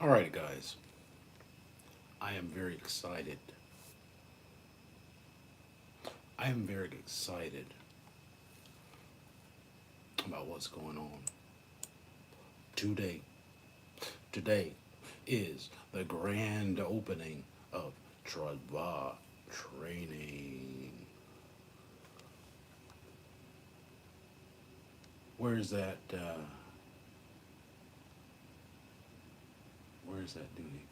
All right, guys. I am very excited. I am very excited about what's going on today. Today is the grand opening of Trudva training. Where's that? Where's that doohickey?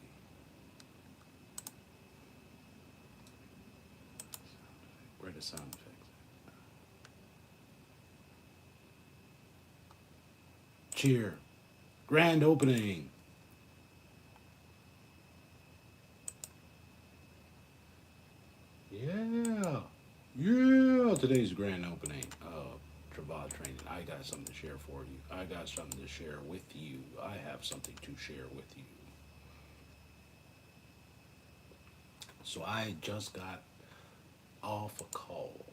Where the sound effects? Cheer! Grand opening. Yeah, yeah. Today's grand opening of Travada training. I got something to share for you. I got something to share with you. I have something to share with you. So I just got off a call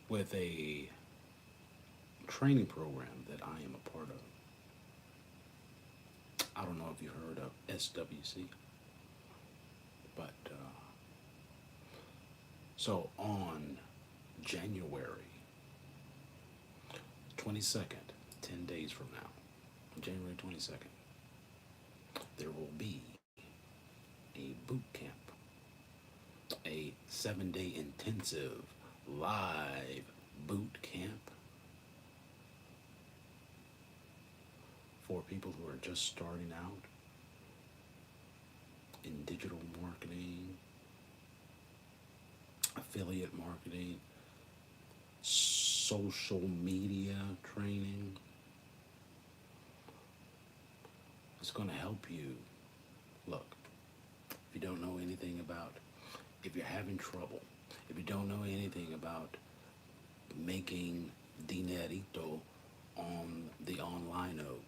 with a training program that I am a part of. I don't know if you heard of SWC, but so on January 22nd, 10 days from now, January 22nd, there will be a boot camp, a 7-day intensive live boot camp for people who are just starting out in digital marketing, affiliate marketing, social media training. It's going to help you. Look, if you don't know anything about, if you're having trouble, if you don't know anything about making dinerito on the online note,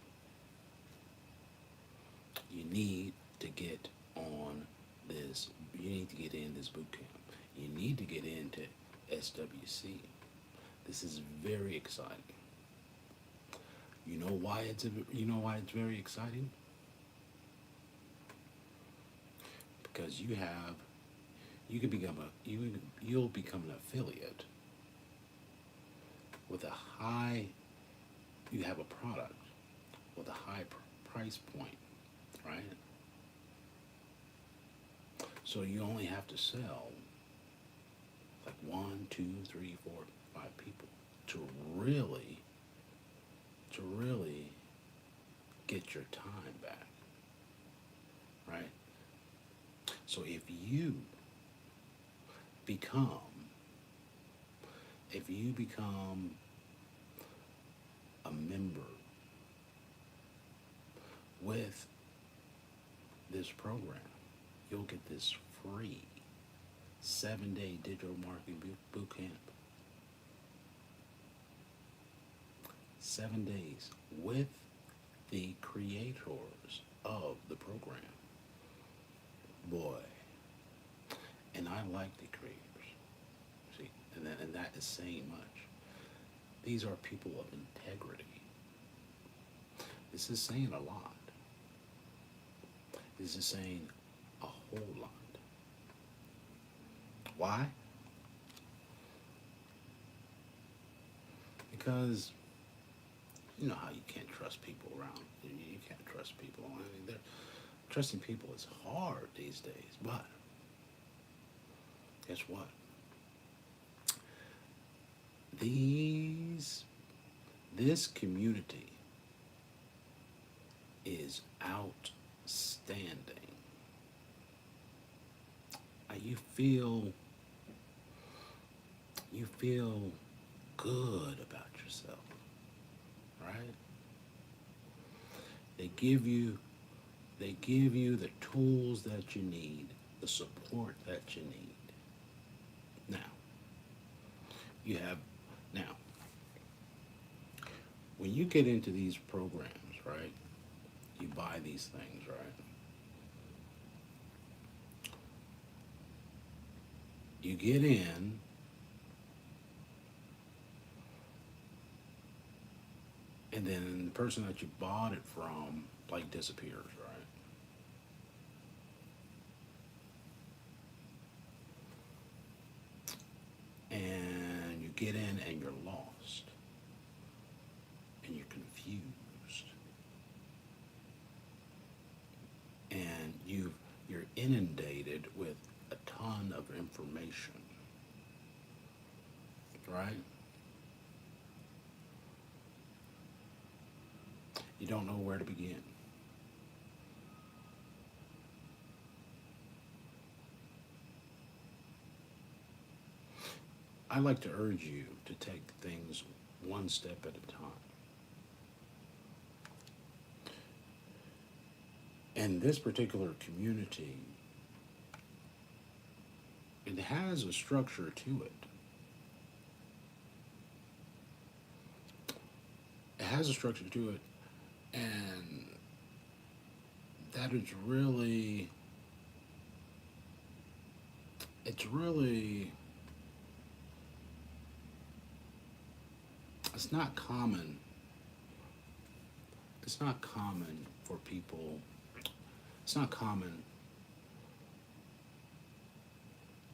you need to get on this. You need to get in this boot camp. You need to get into SWC. This is very exciting. You know why it's very exciting? Because you can become you'll become an affiliate with a high you have a product with a high price point, right? So you only have to sell like one, two, three, four, five people to really to really get your time back, right? So become if you become a member with this program, you'll get this free 7-day digital marketing boot camp. 7 days with the creators of the program. Boy, and I like the creators. See, and that is saying much. These are people of integrity. This is saying a lot. This is saying a whole lot. Why? Because you know how you can't trust people around. You can't trust people. I mean, trusting people is hard these days. But guess what? These this community is outstanding. You feel good about yourself, right? They give you the tools that you need, the support that you need. Now, you have now when you get into these programs, right? You buy these things, right? You get in, and then the person that you bought it from like disappears, right? And you get in and you're lost and you're confused and you're inundated with a ton of information, right? You don't know where to begin. I like to urge you to take things one step at a time. And this particular community, it has a structure to it. It has a structure to it, and that is really, it's really, it's not common. It's not common for people, it's not common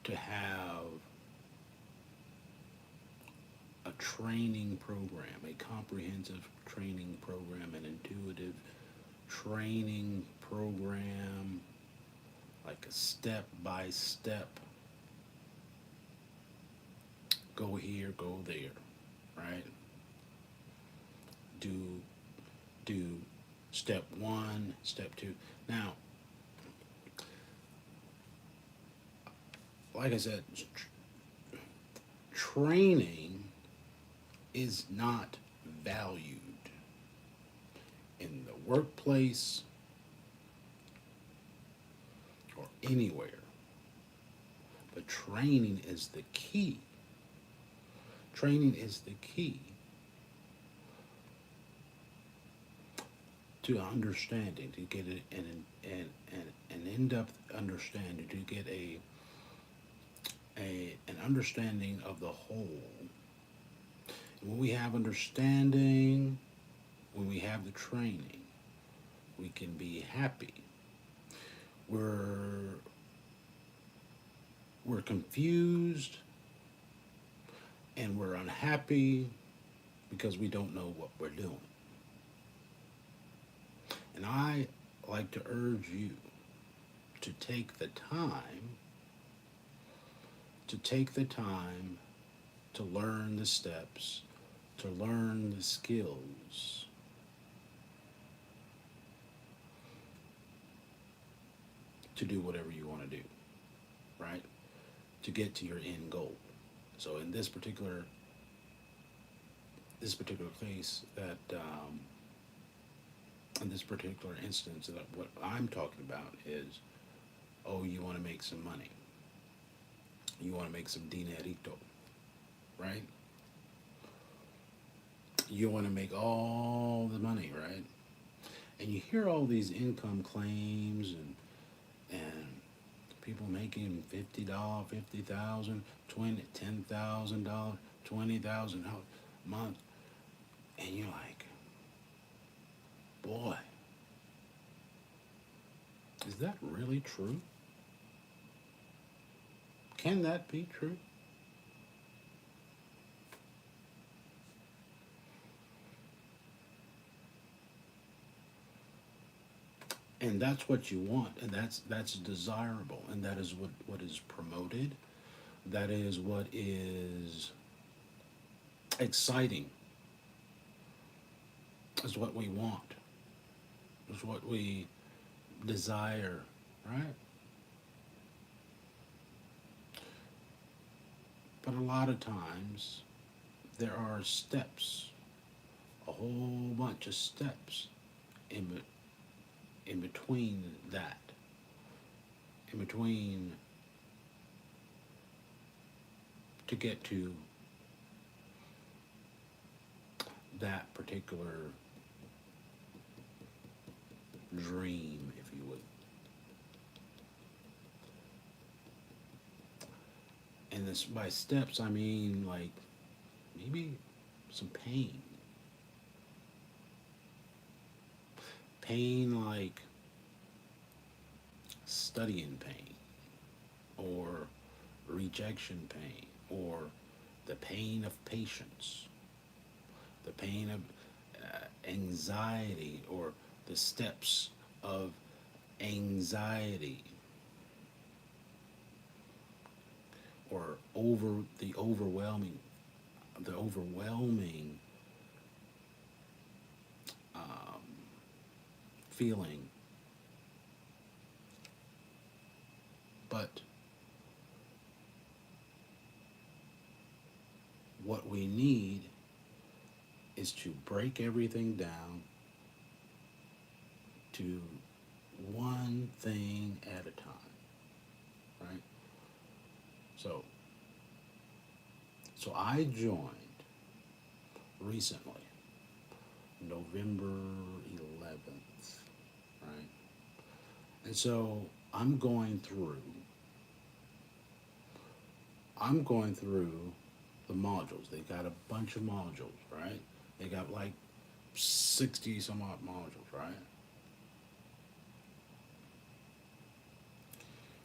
to have a training program, a comprehensive training program, an intuitive training program, like a step by step, go here, go there, right? Do do step one, step two. Now, like I said, training is not valued in the workplace or anywhere. But training is the key. Training is the key to understanding, to get an in-depth understanding, to get an understanding of the whole. When we have understanding, when we have the training, we can be happy. We're confused and we're unhappy because we don't know what we're doing. And I like to urge you to take the time to learn the steps, to learn the skills, to do whatever you want to do, right? To get to your end goal. So in this particular case, that in this particular instance, that what I'm talking about is, oh, you want to make some money, you want to make some dinerito, right? You want to make all the money, right? And you hear all these income claims and people making $50, 50,000, 20, $10,000, $20,000 a month, and you're like, boy, is that really true? Can that be true? And that's what you want, and that's desirable, and that is what is promoted. That is what is exciting. Is what we want. Is what we desire, right? But a lot of times there are steps, a whole bunch of steps in in between that, in between to get to that particular dream, if you would. And this by steps, I mean like maybe some pain, pain like studying pain or rejection pain or the pain of patience, the pain of anxiety or the steps of anxiety or over the overwhelming feeling. But what we need is to break everything down to one thing at a time, right? So, so I joined recently, November 11th, right? And so I'm going through the modules. They got a bunch of modules, right? They got like 60 some odd modules, right?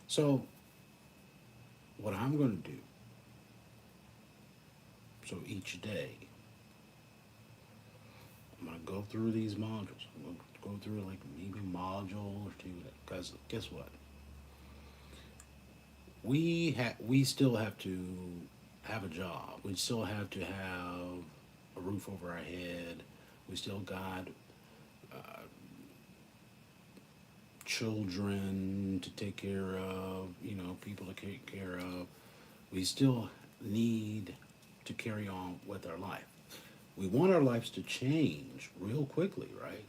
So what I'm going to do, so each day, I'm going to go through these modules. I'm going to go through like maybe module or two. Because guess what? We still have to have a job. We still have to have a roof over our head. We still got children to take care of, people to take care of. We still need to carry on with our life. We want our lives to change real quickly, right?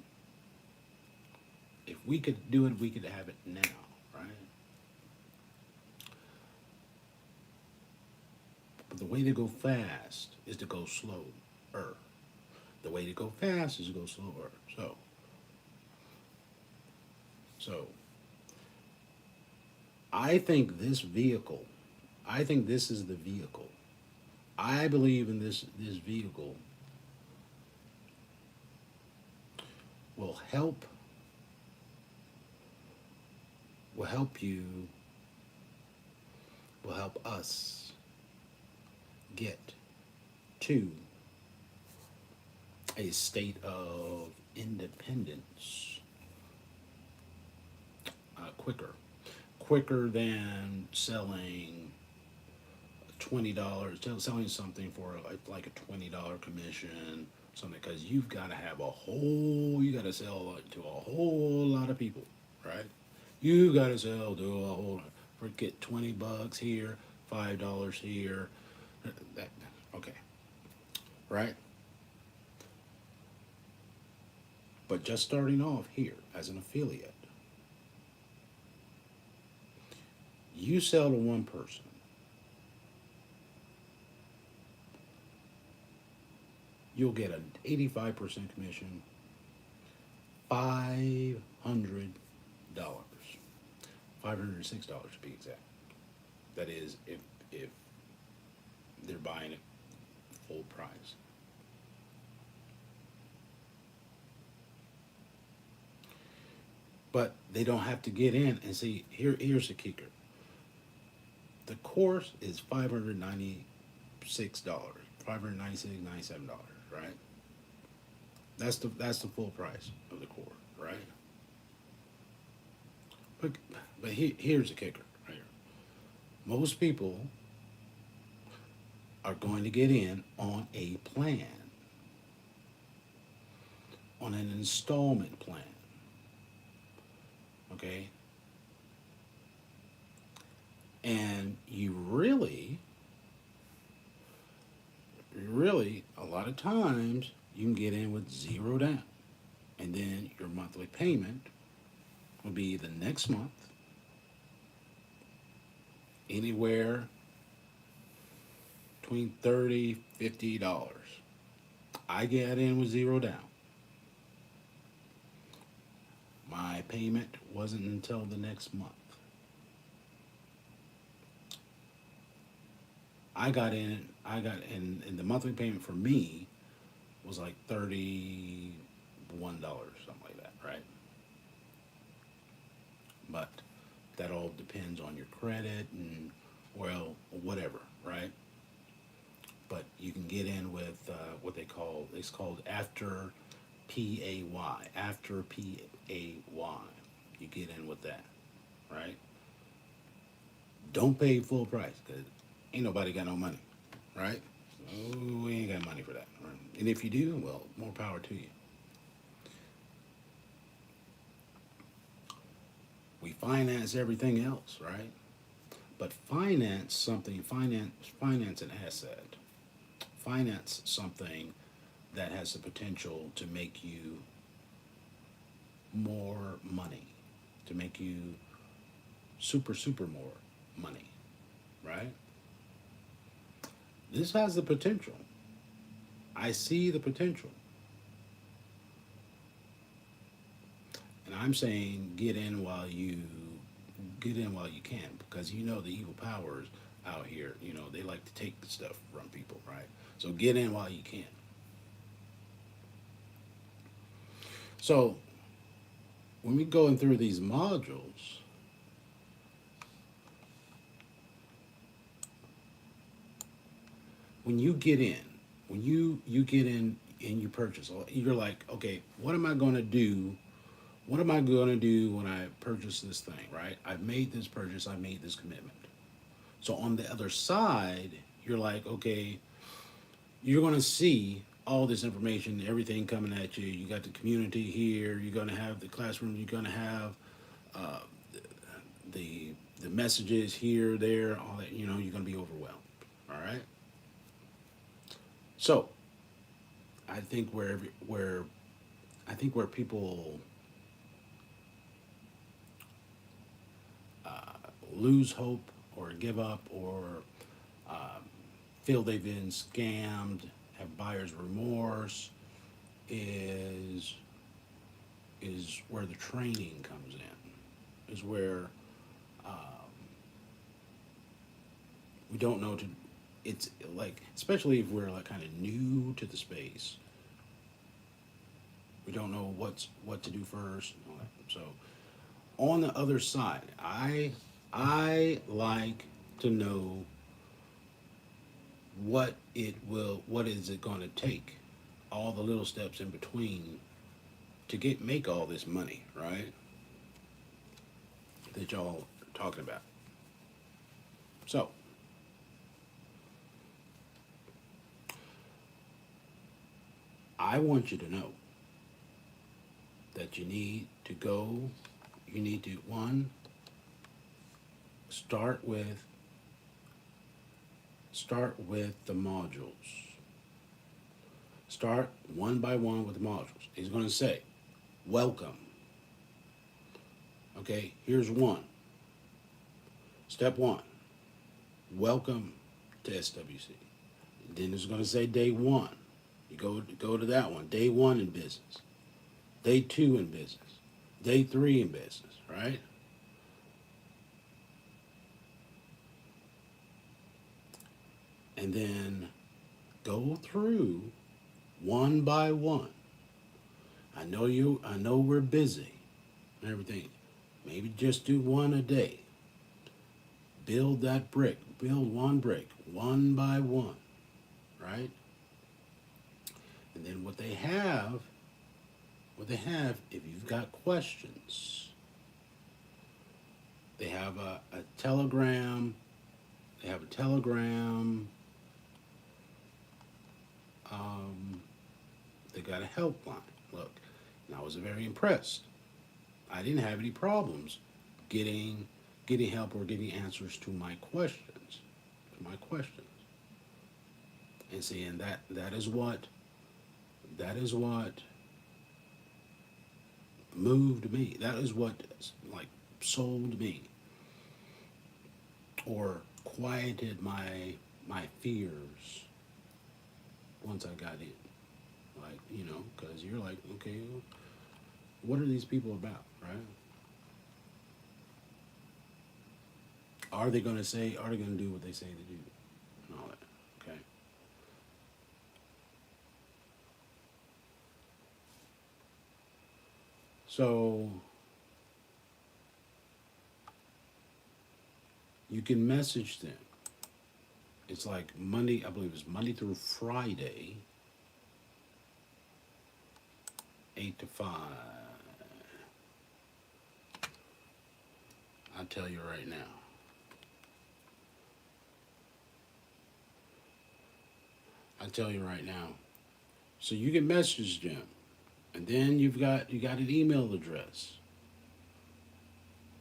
If we could do it, we could have it now, right? But the way to go fast is to go slower. The way to go fast is to go slower. So I think this vehicle, I think this is the vehicle. I believe in this vehicle will help will help you will help us get to a state of independence quicker than selling $20, selling something for like a $20 commission, something, because you got to sell to a whole lot of people, right? You got to sell to a whole lot. Forget $20 here, $5 here, that, okay, right? But just starting off here as an affiliate, you sell to one person, you'll get an 85% commission, $500, $506 to be exact. That is if they're buying it full price. But they don't have to get in and see. Here's the kicker. The course is $596, $596.97, right? That's the full price of the course, right? But here's the kicker, right here. Most people are going to get in on a plan, on an installment plan. Okay? And you really, a lot of times, you can get in with zero down. And then your monthly payment will be the next month, anywhere between $30, $50. I get in with zero down. My payment wasn't until the next month. And the monthly payment for me was like $31, something like that, right? but that all depends on your credit and, well, whatever, right? But you can get in with what it's called after PAY, after PAY. You get in with that, right? Don't pay full price because ain't nobody got no money, right? So we ain't got money for that. Right? And if you do, well, more power to you. We finance everything else, right? But finance an asset. Finance something that has the potential to make you more money, to make you super more money, right? This has the potential. I see the potential. And I'm saying get in while you can because you know the evil powers out here, they like to take the stuff from people, right? So get in while you can. So when we going through these modules, when you get in, when you get in and you purchase, you're like, okay, what am I going to do? What am I going to do when I purchase this thing, right? I've made this purchase, I made this commitment. So on the other side, you're like, okay, you're going to see all this information, everything coming at you. You got the community here. You're going to have the classroom. You're going to have uh, the messages here, there, all that. You're going to be overwhelmed. All right. So I think where people lose hope or give up or feel they've been scammed, have buyer's remorse, is where the training comes in. Is where we don't know to. It's like, especially if we're like kind of new to the space, we don't know what to do first. And all that. So on the other side, I like to know what is it going to take, all the little steps in between to make all this money, right? That y'all are talking about. So I want you to know that you need to, one, start with the modules. Start one by one with the modules. He's going to say, welcome. Okay, here's one. Step one, welcome to SWC. Then it's going to say day one. You go to that one. Day one in business. Day two in business. Day three in business, right? And then go through one by one. I know we're busy and everything. Maybe just do one a day. Build that brick. Build one brick, one by one, right? And then if you've got questions, they have a telegram. They have a telegram. They got a helpline. Look, and I was very impressed. I didn't have any problems getting help or getting answers to my questions. And seeing that is what moved me. That is what like sold me or quieted my fears once I got in. Like, because you're like, okay, what are these people about, right? Are they going to do what they say they do? And all that, okay? So You can message them. It's like Monday, I believe it's Monday through Friday, 8 to 5. I'll tell you right now. I'll tell you right now. So you can message them. And then you got an email address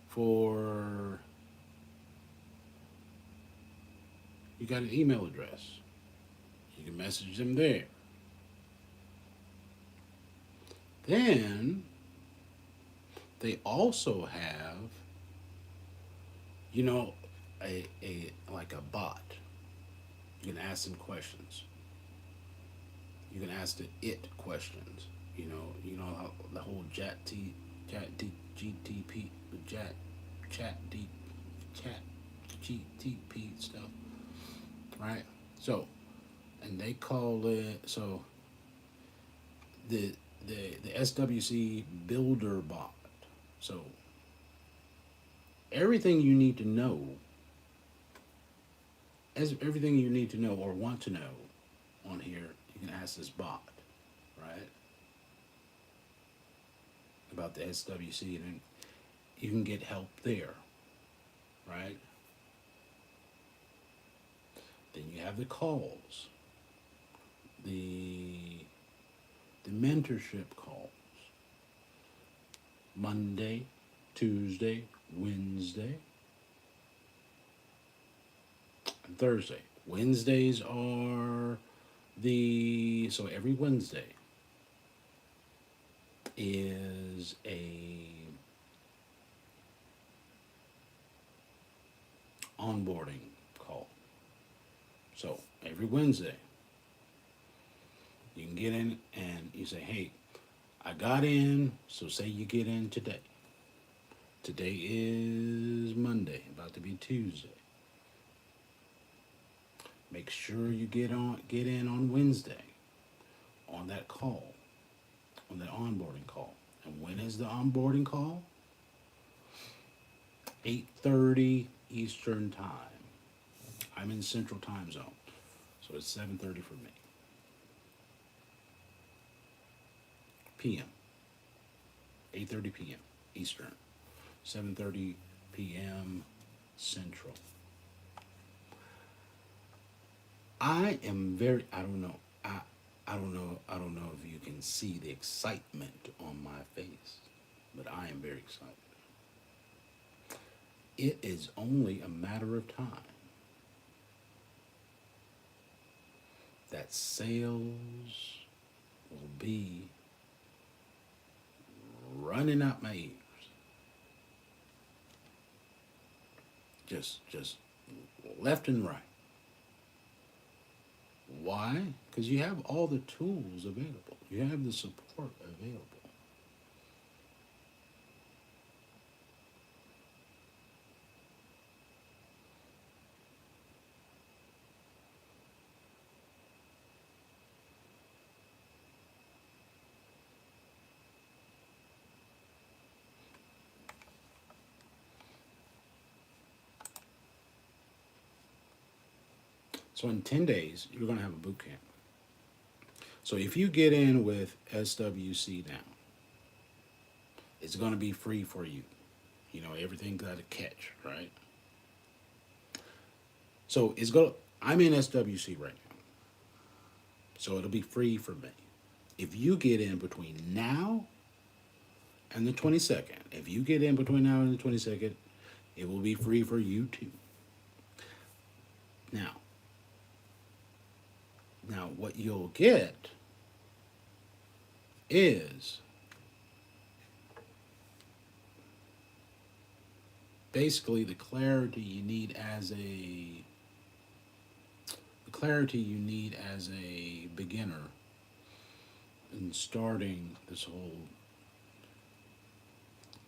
for you got an email address. You can message them there. Then they also have, you know, a like a bot. You can ask them questions. You can ask the it questions. You know how the whole GTP, chat D, chat GTP stuff, right? So, and they call it so the the SWC Builder Bot. So everything you need to know, as everything you need to know or want to know on here, you can ask this bot, right? About the SWC, and then you can get help there, right? Then you have the calls, the the mentorship calls, Monday, Tuesday, Wednesday, and Thursday. Wednesdays are so every Wednesday is a onboarding call. So every Wednesday you can get in and you say, hey, I got in. So say you get in today. Today is Monday, about to be Tuesday. Make sure you get in on Wednesday on that call, on that onboarding call. And when is the onboarding call? 8:30 Eastern time. I'm in Central Time Zone, so it's 7:30 for me. PM. 8:30 p.m. Eastern. 7:30 p.m. Central. I don't know. I don't know if you can see the excitement on my face, but I am very excited. It is only a matter of time that sales will be running out my ears. Just left and right. Why? Because you have all the tools available. You have the support available. So in 10 days, you're going to have a boot camp. So if you get in with SWC now, it's going to be free for you. You know, everything got a catch, right? So I'm in SWC right now. So it'll be free for me. If you get in between now and the 22nd, if you get in between now and the 22nd, it will be free for you too. Now what you'll get is basically the clarity you need as a beginner in starting this whole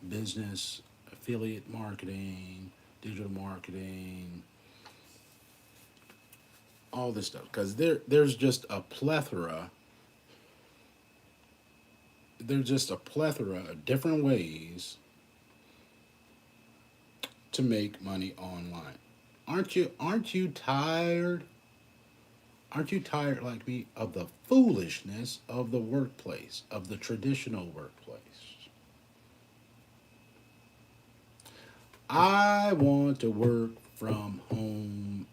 business, affiliate marketing, digital marketing, all this stuff. Because there's just a plethora. There's just a plethora of different ways to make money online. Aren't you tired? Aren't you tired like me of the foolishness of the workplace, of the traditional workplace? I want to work from home,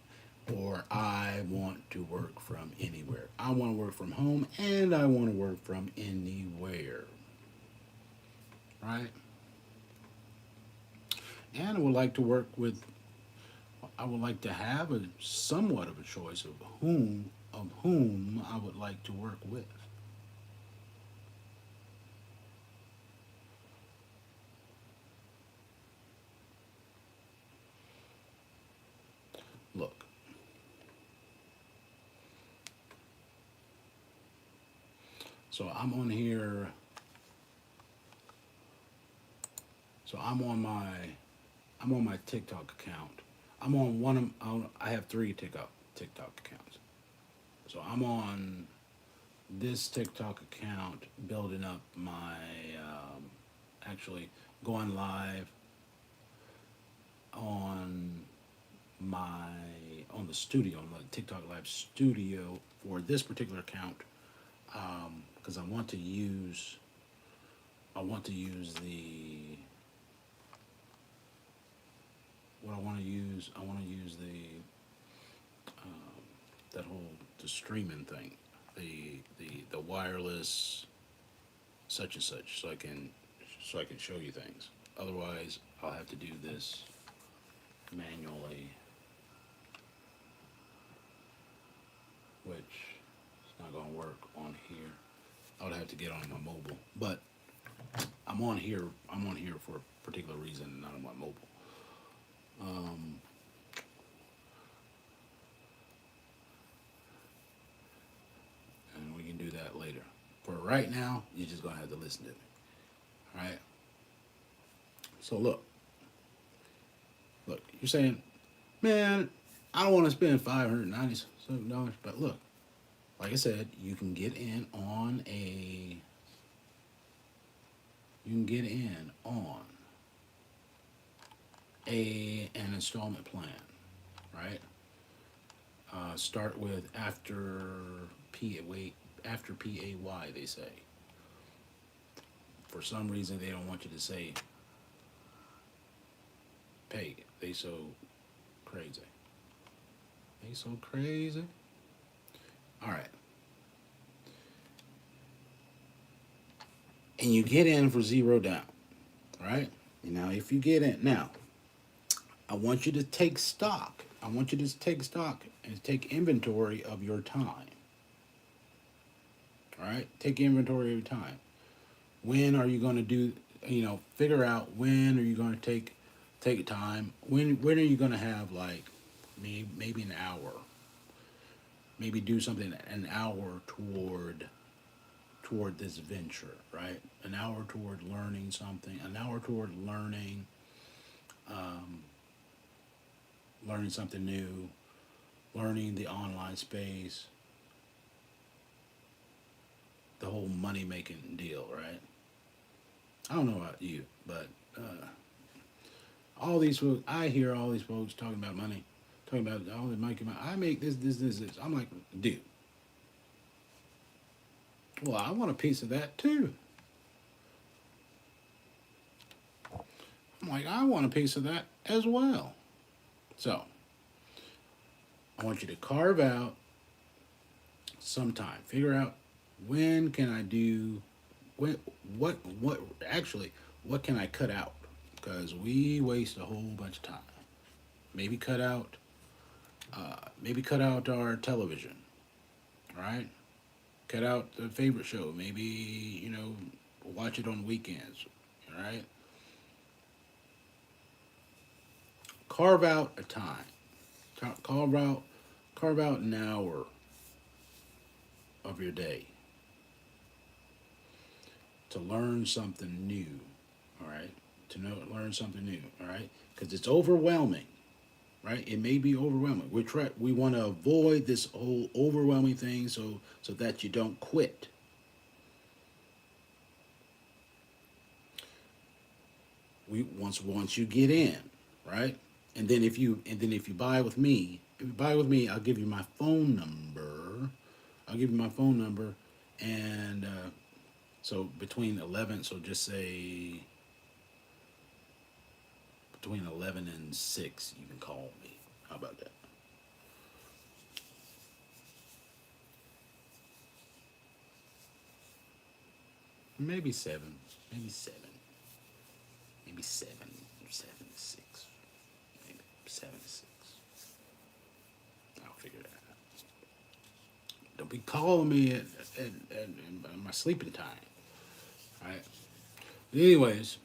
or I want to work from anywhere. I want to work from home and I want to work from anywhere. Right? And I would like to have a somewhat of a choice of whom I would like to work with. Look, so I'm on here. So I'm on my TikTok account. I'm on one of I have three TikTok accounts. So I'm on this TikTok account building up my actually going live on my on the studio on the TikTok live studio for this particular account because I want to use the what I want to use that whole the streaming thing, the wireless such and such, so I can show you things. Otherwise, I'll have to do this manually, which is not going to work on here. I would have to get on my mobile, but I'm on here. I'm on here for a particular reason, not on my mobile. Um, and we can do that later. For right now, you're just gonna have to listen to me. All right. So look. You're saying, man, I don't want to spend $597, but look, like I said, you can get in on an installment plan, right? Start with after PAY they say. For some reason they don't want you to say pay. They so crazy. They so crazy. All right. And you get in for zero down, right? Now if you get in now, I want you to take stock. I want you to take stock and take inventory of your time. All right? Take inventory of your time. When are you going to do, figure out when are you going to take time? When are you going to have like maybe an hour? Maybe do something an hour toward this venture, right? An hour toward learning something, an hour toward learning something new, learning the online space, the whole money making deal, right? I don't know about you, but all these folks, I hear all these folks talking about money, talking about all the money. I make this. I'm like, dude, well, I want a piece of that too. I'm like, I want a piece of that as well. So I want you to carve out some time. Figure out when can I do when what actually what can I cut out? Because we waste a whole bunch of time. Maybe cut out our television, right? Cut out the favorite show. Maybe watch it on weekends, right? Carve out a time. Carve out an hour of your day to learn something new. All right, learn something new. All right, because it's overwhelming. Right, it may be overwhelming. We want to avoid this whole overwhelming thing, so that you don't quit. Once you get in, right? And then if you buy with me, if you buy with me, I'll give you my phone number. I'll give you my phone number, and so between 11, so just say between 11 and 6, you can call me. How about that? Maybe seven, maybe seven, maybe seven, 7 to 6, maybe 7 to 6. I'll figure that out. Don't be calling me at my sleeping time. All right. Anyways,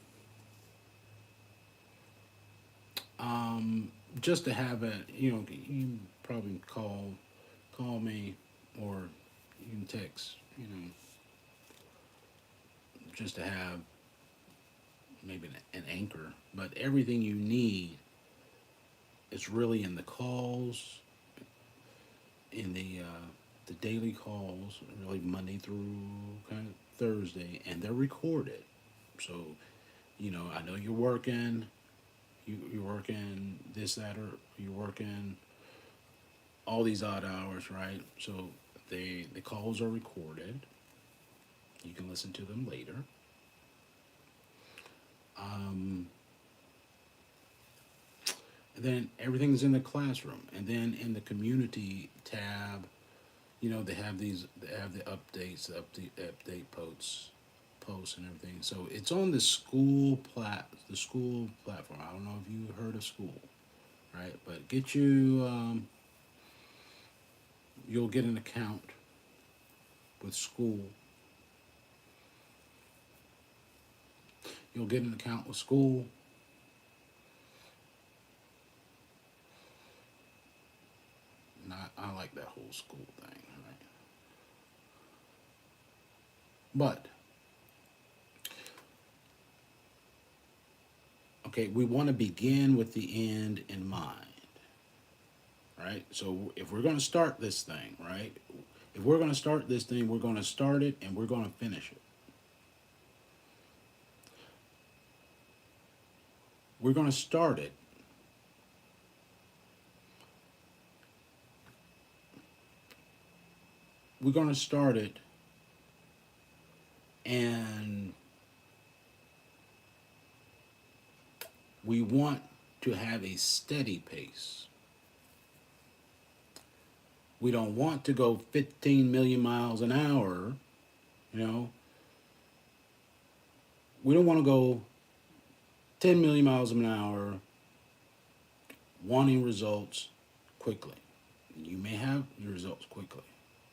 just to have a, you probably call me, or you can text, just to have maybe an anchor. But everything you need is really in the calls, in the daily calls, really Monday through kind of Thursday, and they're recorded. So, I know you're working, you're working this, that, or you're working all these odd hours, right? So the calls are recorded. You can listen to them later. Um, and then everything's in the classroom, and then in the community tab, they have the updates, the update posts and everything. So it's on the school platform. I don't know if you heard of school, right? But you'll get an account with school. You'll get an account with school. And I like that whole school thing, right? But okay, we want to begin with the end in mind, right? So if we're going to start this thing, right? If we're going to start this thing, we're going to start it and we're going to finish it. We're going to start it. We're going to start it, and we want to have a steady pace. We don't want to go 15 million miles an hour, you know. We don't want to go 10 million miles an hour wanting results quickly. You may have your results quickly,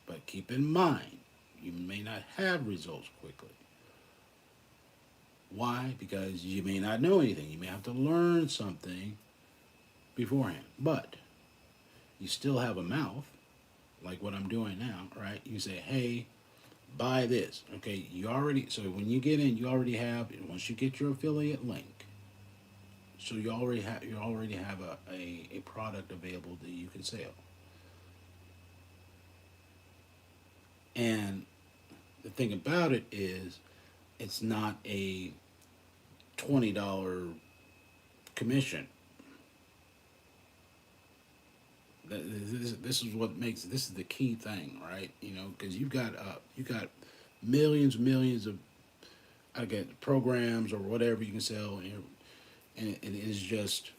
but keep in mind, you may not have results quickly. Why? Because you may not know anything. You may have to learn something beforehand. But you still have a mouth, like what I'm doing now, right? You say, hey, buy this. Okay, so when you get in, you already have, once you get your affiliate link, so you already have a product available that you can sell. And the thing about it is, it's not a $20 commission. This is what makes this is the key thing, right? Because you got millions of, I get programs or whatever you can sell, and it is just,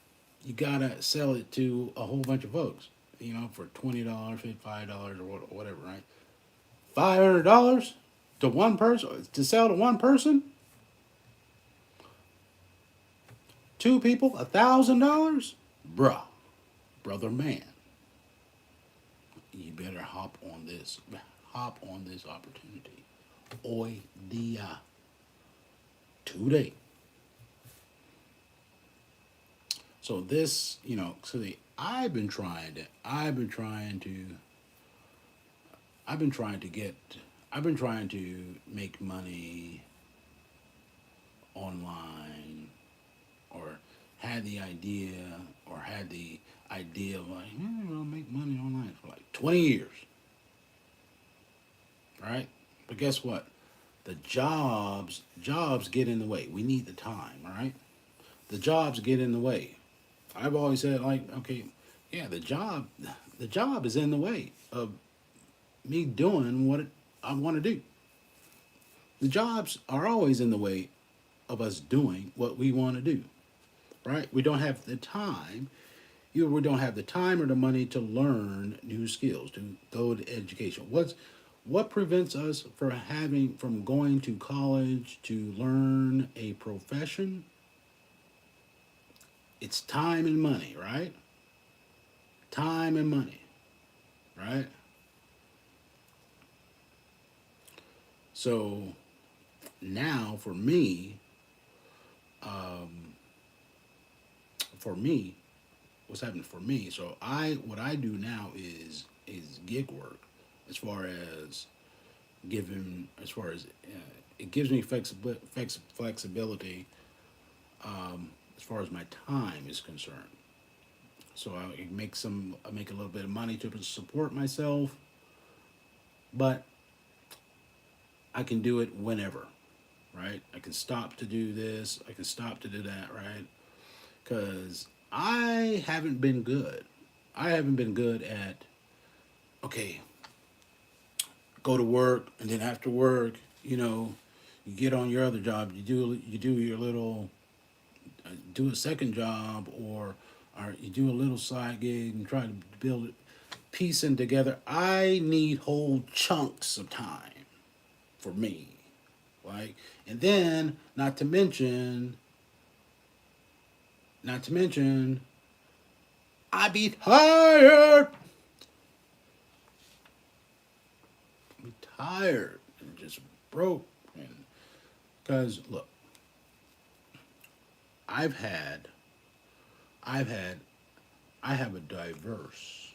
you gotta sell it to a whole bunch of folks, for $20, $55, or whatever, right? $500 to one person, to sell to one person, two people, $1,000, bruh, brother man, you better hop on this opportunity. Hoy dia, today. So this, I've been trying to, I've been trying to get, I've been trying to make money online, or had the idea, of like, I'll make money online for like 20 years, right? But guess what? The jobs get in the way. We need the time, right? The jobs get in the way. I've always said, like, okay, yeah, the job is in the way of me doing what I want to do. The jobs are always in the way of us doing what we want to do, right? We don't have the time. Either we don't have the time or the money to learn new skills, to go to education. What prevents us from going to college to learn a profession? It's time and money, right? Time and money, right? So now for me, what's happening for me? So I what I do now is gig work, as far as as far as it gives me flexibility as far as my time is concerned. So I make a little bit of money to support myself, but I can do it whenever, right? I can stop to do this. I can stop to do that, right? Because I haven't been good. I haven't been good at, okay, go to work, and then after work, you get on your other job. You do your little do a second job, or you do a little side gig and try to build it, piecing together. I need whole chunks of time for me, like, and then not to mention, I be tired, be tired and just broke, and because look, I've had, I've had, I have a diverse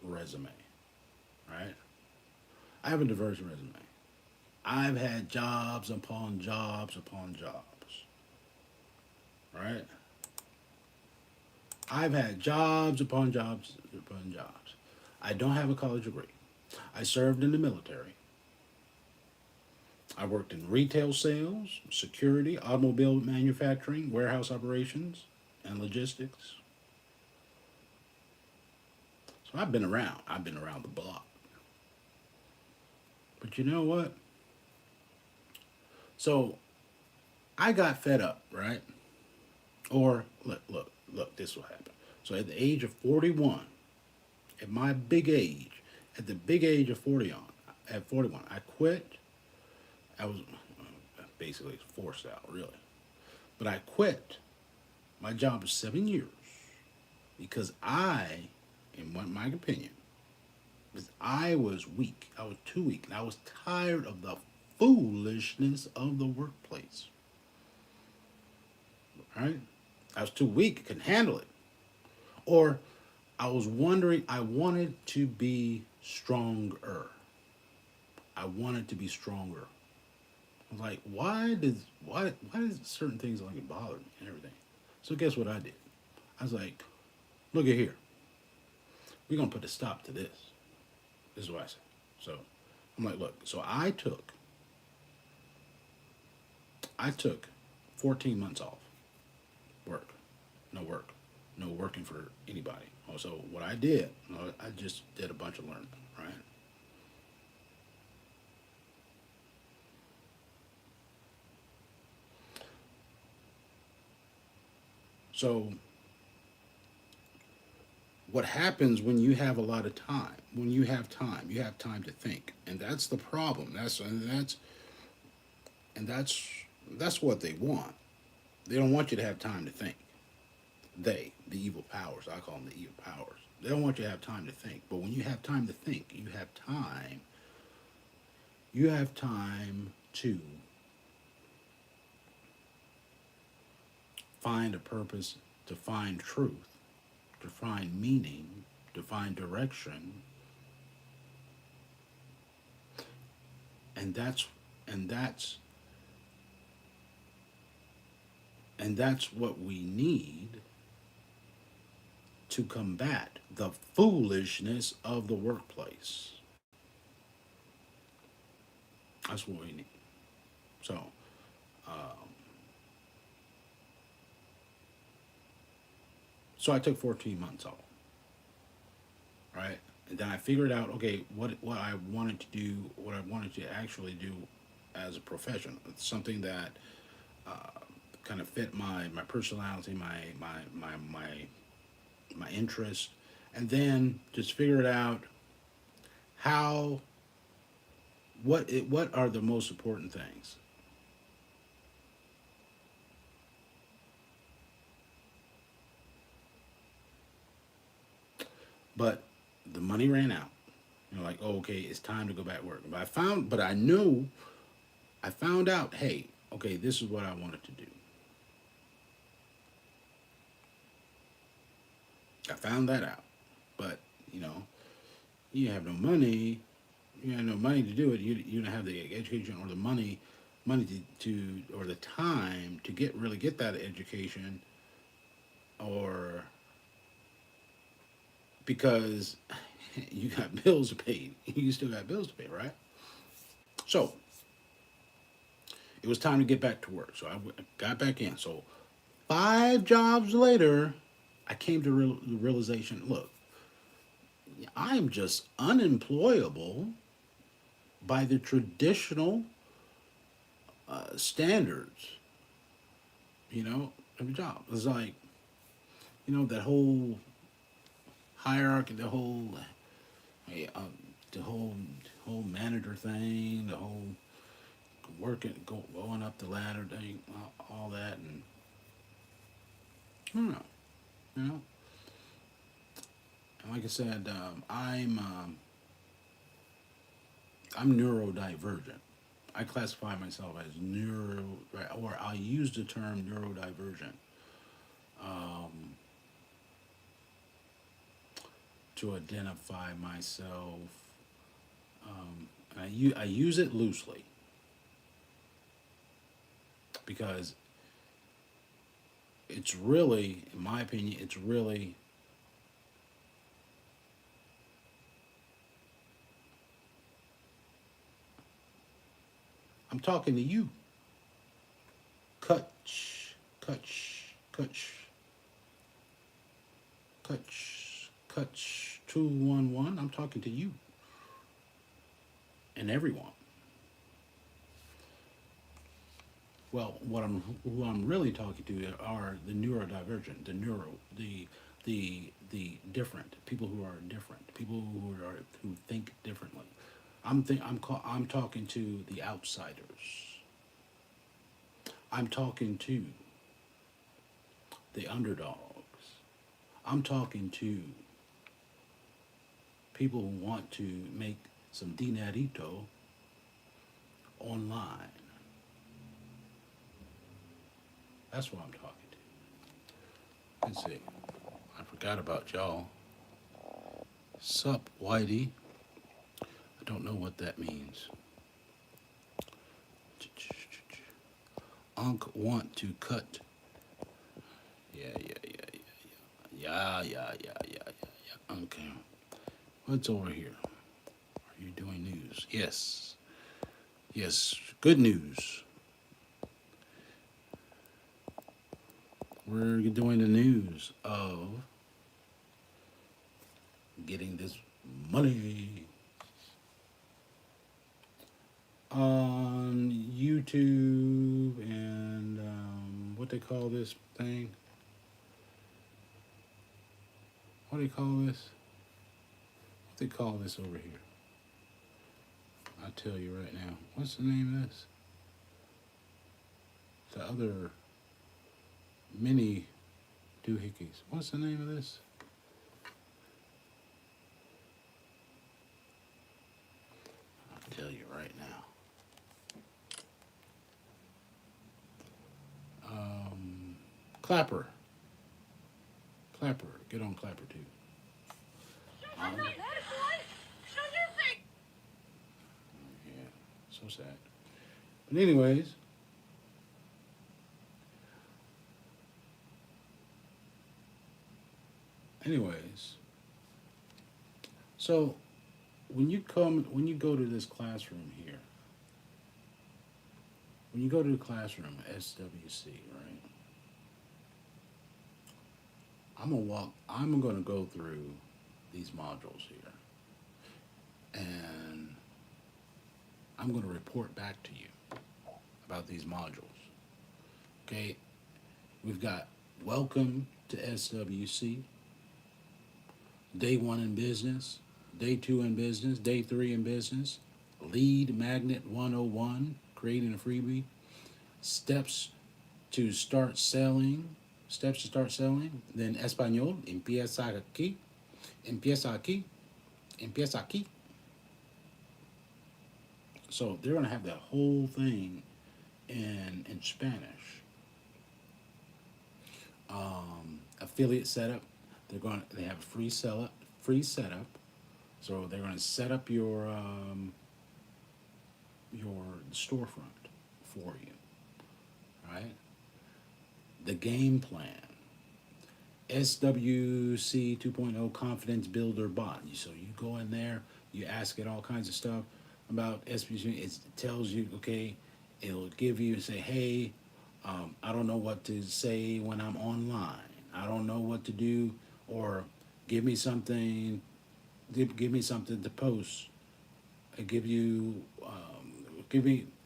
resume, right? I have a diverse resume. I've had jobs upon jobs upon jobs, right? I've had jobs upon jobs upon jobs. I don't have a college degree. I served in the military. I worked in retail sales, security, automobile manufacturing, warehouse operations, and logistics. So I've been around. I've been around the block. But you know what? So I got fed up, right? Or look, this will happen. So at the age of 41, at my big age, at the big age of 41, I quit. I was basically forced out, really. But I quit my job for 7 years because in my opinion, because I was weak. I was too weak. And I was tired of the foolishness of the workplace. Right? I was too weak, couldn't handle it. Or I was wondering, I wanted to be stronger. I wanted to be stronger. I was like, why does certain things like bother me and everything? So guess what I did? I was like, look at here. We're gonna put a stop to this. This is what I said. So I'm like, look, so I took 14 months off work. No work. No working for anybody. Also, what I did, I just did a bunch of learning, right? So what happens when you have a lot of time? When you have time to think. And that's the problem. That's what they want. They don't want you to have time to think. The evil powers, I call them the evil powers. They don't want you to have time to think. But when you have time to think, you have time to find a purpose, to find truth, to find meaning, to find direction, and that's what we need to combat the foolishness of the workplace. That's what we need. So, So I took 14 months off, right? And then I figured out, okay, what I wanted to do, what I wanted to actually do as a profession. It's something that kind of fit my personality, my interest, and then just figured out how what are the most important things. But the money ran out. Like, oh, okay, it's time to go back to work. But I knew, I found out, hey, okay, this is what I wanted to do. I found that out. But, you know, you have no money, you have no money to do it. You don't have the education or the money or the time to get that education, or because you got bills to pay. You still got bills to pay, right? So it was time to get back to work. So I got back in. So 5 jobs later, I came to the realization: look, I am just unemployable by the traditional standards, of a job. It's like, that whole hierarchy, uh, the whole manager thing, the whole going up the ladder thing, all that, and I don't know, you know. And like I said, I'm neurodivergent. I classify myself as or I use the term neurodivergent um, to identify myself. I use it loosely because it's really, in my opinion, it's really I'm talking to you. Kutch, Kutch, Kutch, Kutch, Kutch 211. I'm talking to you and everyone. Well, who I'm really talking to are the neurodivergent, the different people who are different, people who think differently. I'm talking to the outsiders. I'm talking to the underdogs. I'm talking to people who want to make some dinerito online. That's what I'm talking to. Let's see. I forgot about y'all. Sup, Whitey? I don't know what that means. Unc want to cut. Yeah, yeah, yeah, yeah, yeah, yeah, yeah, yeah, yeah, yeah. Okay. What's over here? Are you doing news? Yes. Yes. Good news. We're doing the news of getting this money on YouTube and what they call this thing? What do they call this? What they call this over here? I'll tell you right now. What's the name of this? The other mini doohickeys. What's the name of this? I'll tell you right now. Clapper. Clapper. Get on Clapper too. Um, yeah, so sad. But anyways, so when you go to this classroom here, when you go to the classroom, SWC, right? I'm gonna go through these modules here, and I'm gonna report back to you about these modules. Okay, we've got welcome to SWC, day one in business, day two in business, day three in business, lead magnet 101, creating a freebie, steps to start selling, then español, empieza aquí, empieza aquí. So they're gonna have that whole thing in Spanish. Affiliate setup. They have free setup. So they're gonna set up your storefront for you, right? The game plan. SWC 2.0 Confidence Builder Bot. So you go in there, you ask it all kinds of stuff about SWC. It tells you, okay, it'll give you, say, hey, I don't know what to say when I'm online. I don't know what to do, or give me something, give me something to post. It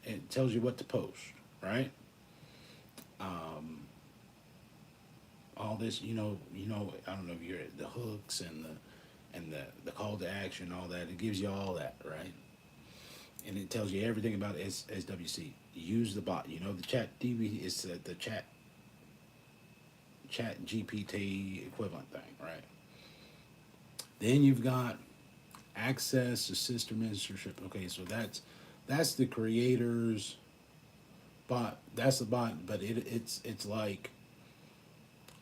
it tells you what to post, right? All this, I don't know if you're at the hooks and the call to action, all that. It gives you all that, right? And it tells you everything about SWC. Use the bot. The chat DB is the chat GPT equivalent thing, right? Then you've got access to system mentorship. Okay, so that's the creators bot. That's the bot, but it's like,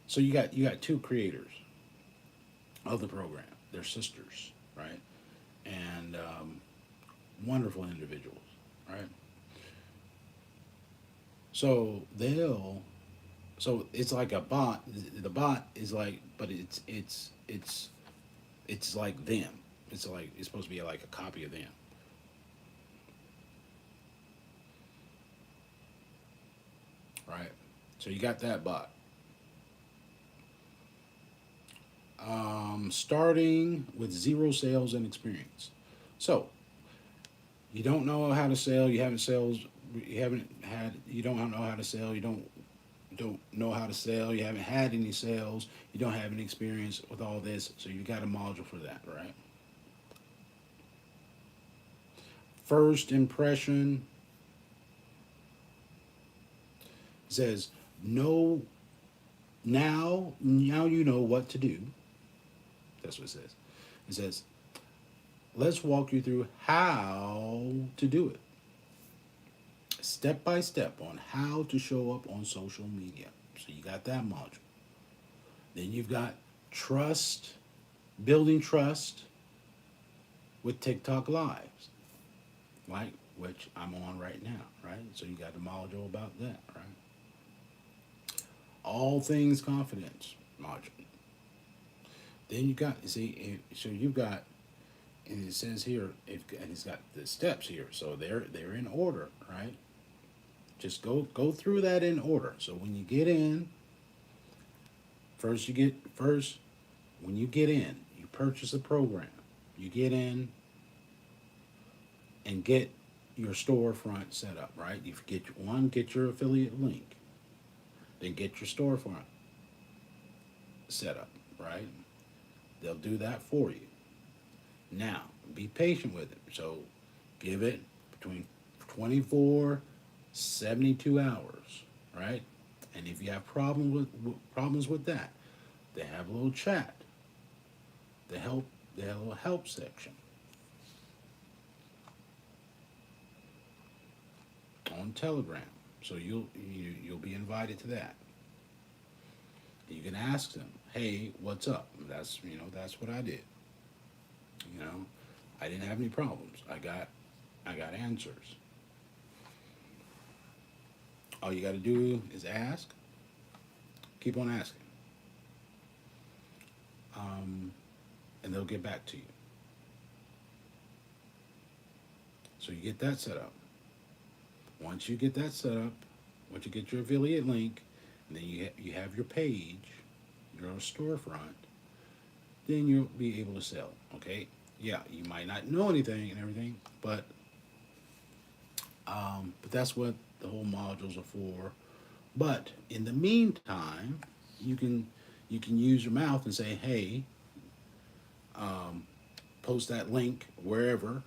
so you got two creators of the program. They're sisters, right? And wonderful individuals, right? So so it's like a bot. The bot is like, but it's like them. It's supposed to be like a copy of them, right? So you got that bot. Starting with zero sales and experience. So you don't know how to sell. You don't know how to sell. You don't know how to sell. You haven't had any sales. You don't have any experience with all this. So you got a module for that, right? First impression says no. Now you know what to do. That's what it says. It says, let's walk you through how to do it. Step by step on how to show up on social media. So you got that module. Then you've got trust, building trust with TikTok Lives, right? Which I'm on right now, right? So you got a module about that, right? All things confidence module. Then you got, so you've got, and it says here, and it's got the steps here, so they're in order, right? Just go through that in order. So when you get in, first when you get in, you purchase a program. You get in and get your storefront set up, right? You get your affiliate link, then get your storefront set up, right? They'll do that for you. Now, be patient with it. So give it between 24, 72 hours, right? And if you have problems with that, they have a little chat. They have a little help section on Telegram. So you'll be invited to that. You can ask them, hey, what's up? That's what I did. You know, I didn't have any problems. I got answers. All you got to do is ask. Keep on asking, and they'll get back to you. So you get that set up. Once you get your affiliate link, and then you have your page, your storefront, then you'll be able to sell. Okay, yeah, you might not know anything and everything, but that's what the whole modules are for. But in the meantime, you can you can use your mouth and say, hey, post that link wherever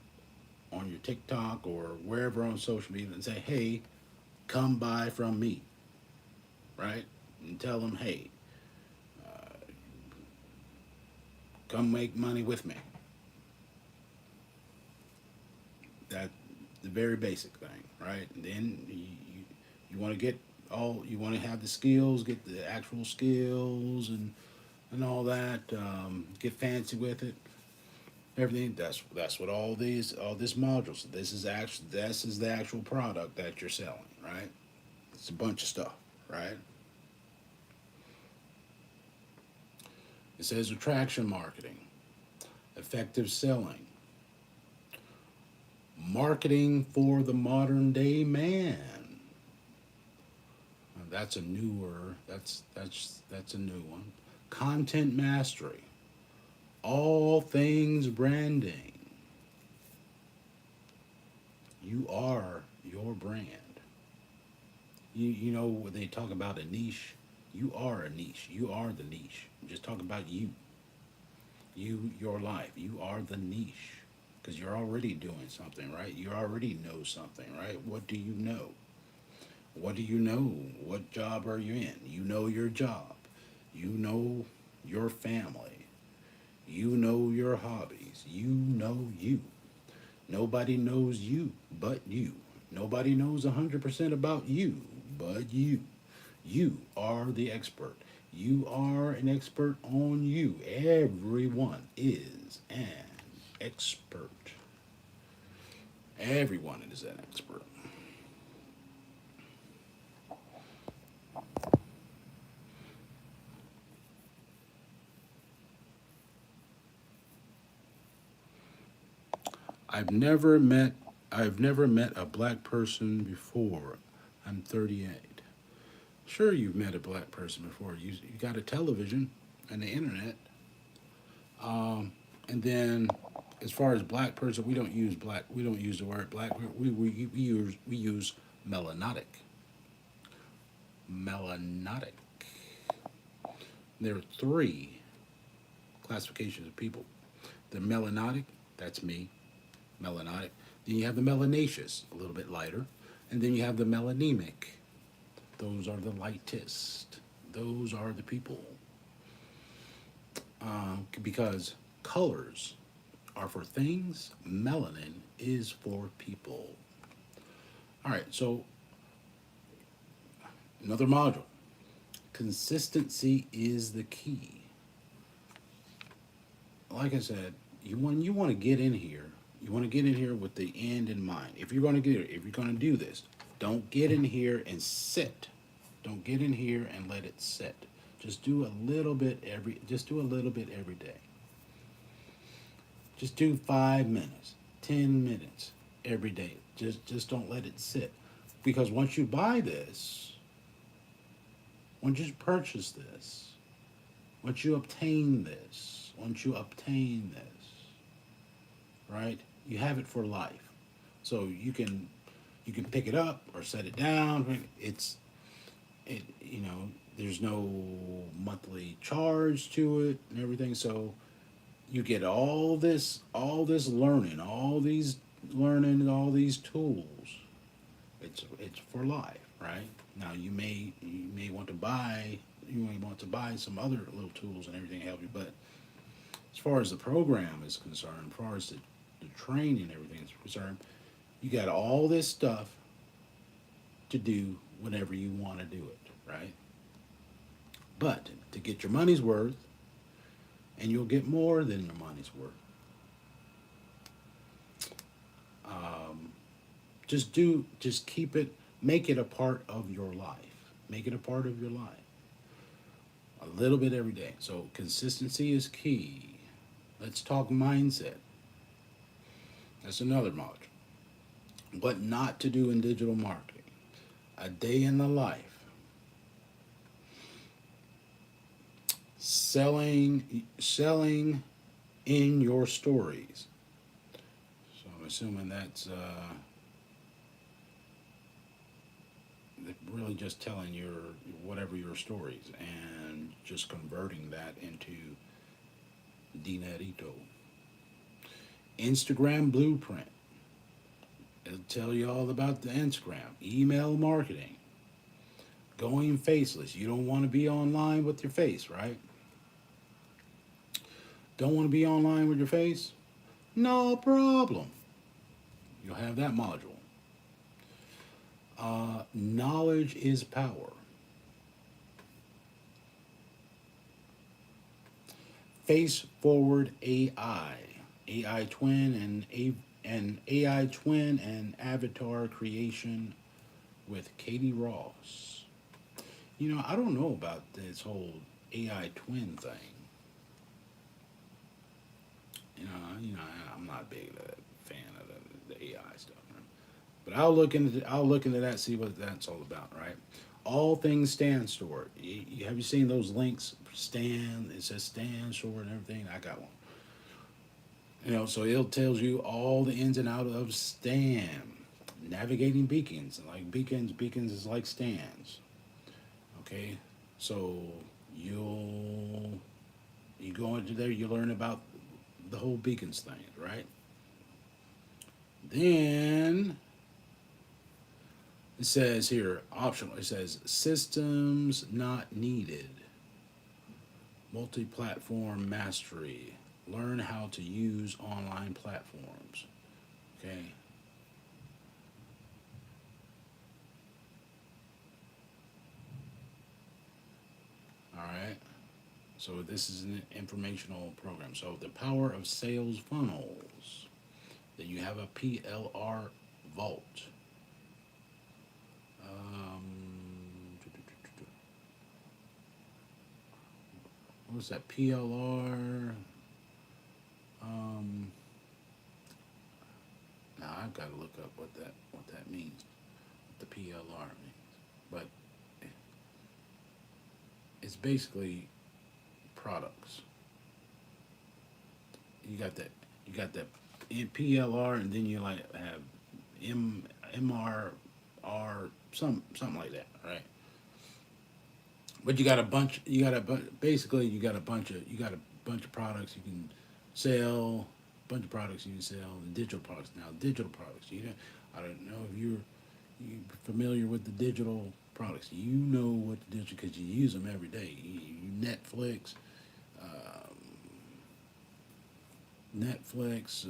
on your TikTok or wherever on social media and say, hey, come buy from me, right? And tell them, hey, come make money with me. That the very basic thing, right? And then you want to get all you want to have the skills, get the actual skills and all that. Get fancy with it. Everything. That's what all this modules. This is the actual product that you're selling, right? It's a bunch of stuff, right? It says attraction marketing, effective selling, marketing for the modern day man. That's a newer. That's a new one. Content mastery, all things branding. You are your brand. You know when they talk about a niche, you are a niche. You are the niche. Just talk about you. Your life. You are the niche because you're already doing something, right? You already know something, right? What do you know? What do you know? What job are you in? You know your job. You know your family. You know your hobbies. You know you. Nobody knows you but you. Nobody knows 100% about you but you. You are the expert. You are an expert on you. Everyone is an expert. Everyone is an expert. I've never met I've never met a black person before. I'm 38. Sure, you've met a black person before. You got a television and the internet. And then, as far as black person, we don't use black. We don't use the word black. We use melanotic. Melanotic. There are three classifications of people. The melanotic, that's me, melanotic. Then you have the melanaceous, a little bit lighter. And then you have the melanemic. Those are the lightest. Those are the people. Because colors are for things, melanin is for people. All right, so another module. Consistency is the key. Like I said, you want to get in here. You want to get in here with the end in mind. If you're going to if you're going to do this, don't get in here and sit. Don't get in here and let it sit. Just do a little bit just do a little bit every day. Just do 5 minutes, 10 minutes every day. Just don't let it sit. Because once you buy this, once you purchase this, once you obtain this, right? You have it for life. So you can pick it up or set it down. There's no monthly charge to it and everything. So you get all these tools. It's for life, right? Now you may want to buy some other little tools and everything to help you, but as far as the program is concerned, as far as the training and everything is concerned, you got all this stuff to do whenever you want to do it, right? But to get your money's worth, and you'll get more than your money's worth. Just keep it, make it a part of your life. Make it a part of your life. A little bit every day. So consistency is key. Let's talk mindset. That's another module. What not to do in digital marketing. A day in the life. selling in your stories. So I'm assuming that's really just telling your whatever your stories and just converting that into dinerito. Instagram blueprint. It'll tell you all about the Instagram, email marketing, going faceless. You don't want to be online with your face, right? Don't want to be online with your face? No problem. You'll have that module. Knowledge is power. Face forward AI, AI twin and AI twin and avatar creation with Katie Ross. You know, I don't know about this whole AI twin thing. I'm not a big fan of the AI stuff, right? But I'll look into that, see what that's all about, right? All things Stan store. Have you seen those links? Stan, it says Stan store and everything. I got one. So it tells you all the ins and outs of Stan. Navigating beacons, like beacons is like stands. Okay, so you'll you go into there, you learn about the whole beacons thing, right? Then it says here optional. It says systems not needed. Multi-platform mastery. Learn how to use online platforms. Okay. All right. So this is an informational program. So the power of sales funnels. Then you have a PLR vault. What's that PLR? Um, Now I've got to look up what that means. What the PLR means, but it's basically products. You got that. You got that in PLR, and then you like have MRR, something like that, right? But you got a bunch. Basically you got a bunch of products you can sell. Bunch of products you can sell, and digital products. Now digital products. I don't know if you familiar with the digital products. You know what the digital because you use them every day. Netflix, Netflix,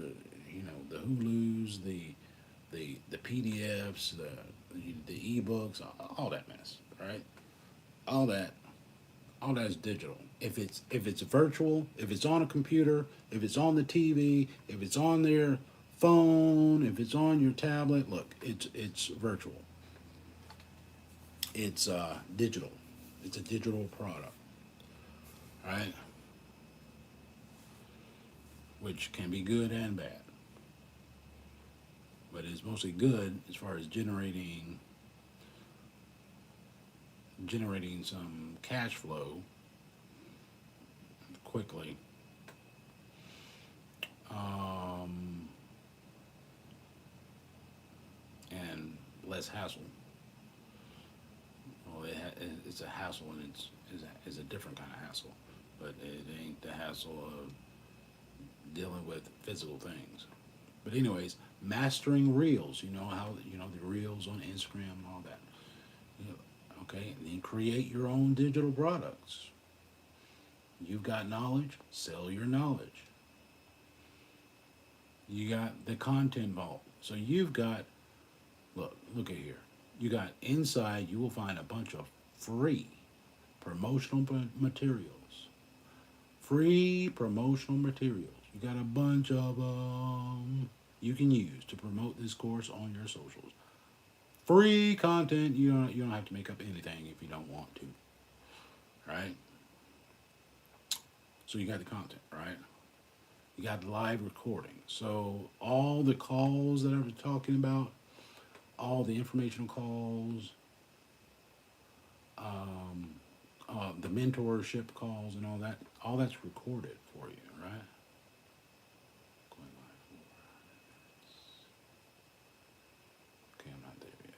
the Hulu's, the PDFs, the ebooks, all that mess, right? All that, all that is digital. If it's virtual, if it's on a computer, if it's on the TV, if it's on their phone, if it's on your tablet, look, it's virtual. It's digital. It's a digital product, right? Which can be good and bad, but it's mostly good as far as generating some cash flow quickly, um, and less hassle. Well, it's a hassle, and it's a different kind of hassle, but it ain't the hassle of dealing with physical things. But anyways, mastering reels. You know how the reels on Instagram and all that. You know, okay, and then create your own digital products. You've got knowledge, sell your knowledge. You got the content vault. So you've got look at here. You got inside. You will find a bunch of free promotional materials. Free promotional materials. You got a bunch of them you can use to promote this course on your socials. Free content. You don't have to make up anything if you don't want to. Right? So you got the content, right? You got live recording. So all the calls that I was talking about, all the informational calls, the mentorship calls and all that's recorded for you, right? Going live. Okay, I'm not there yet.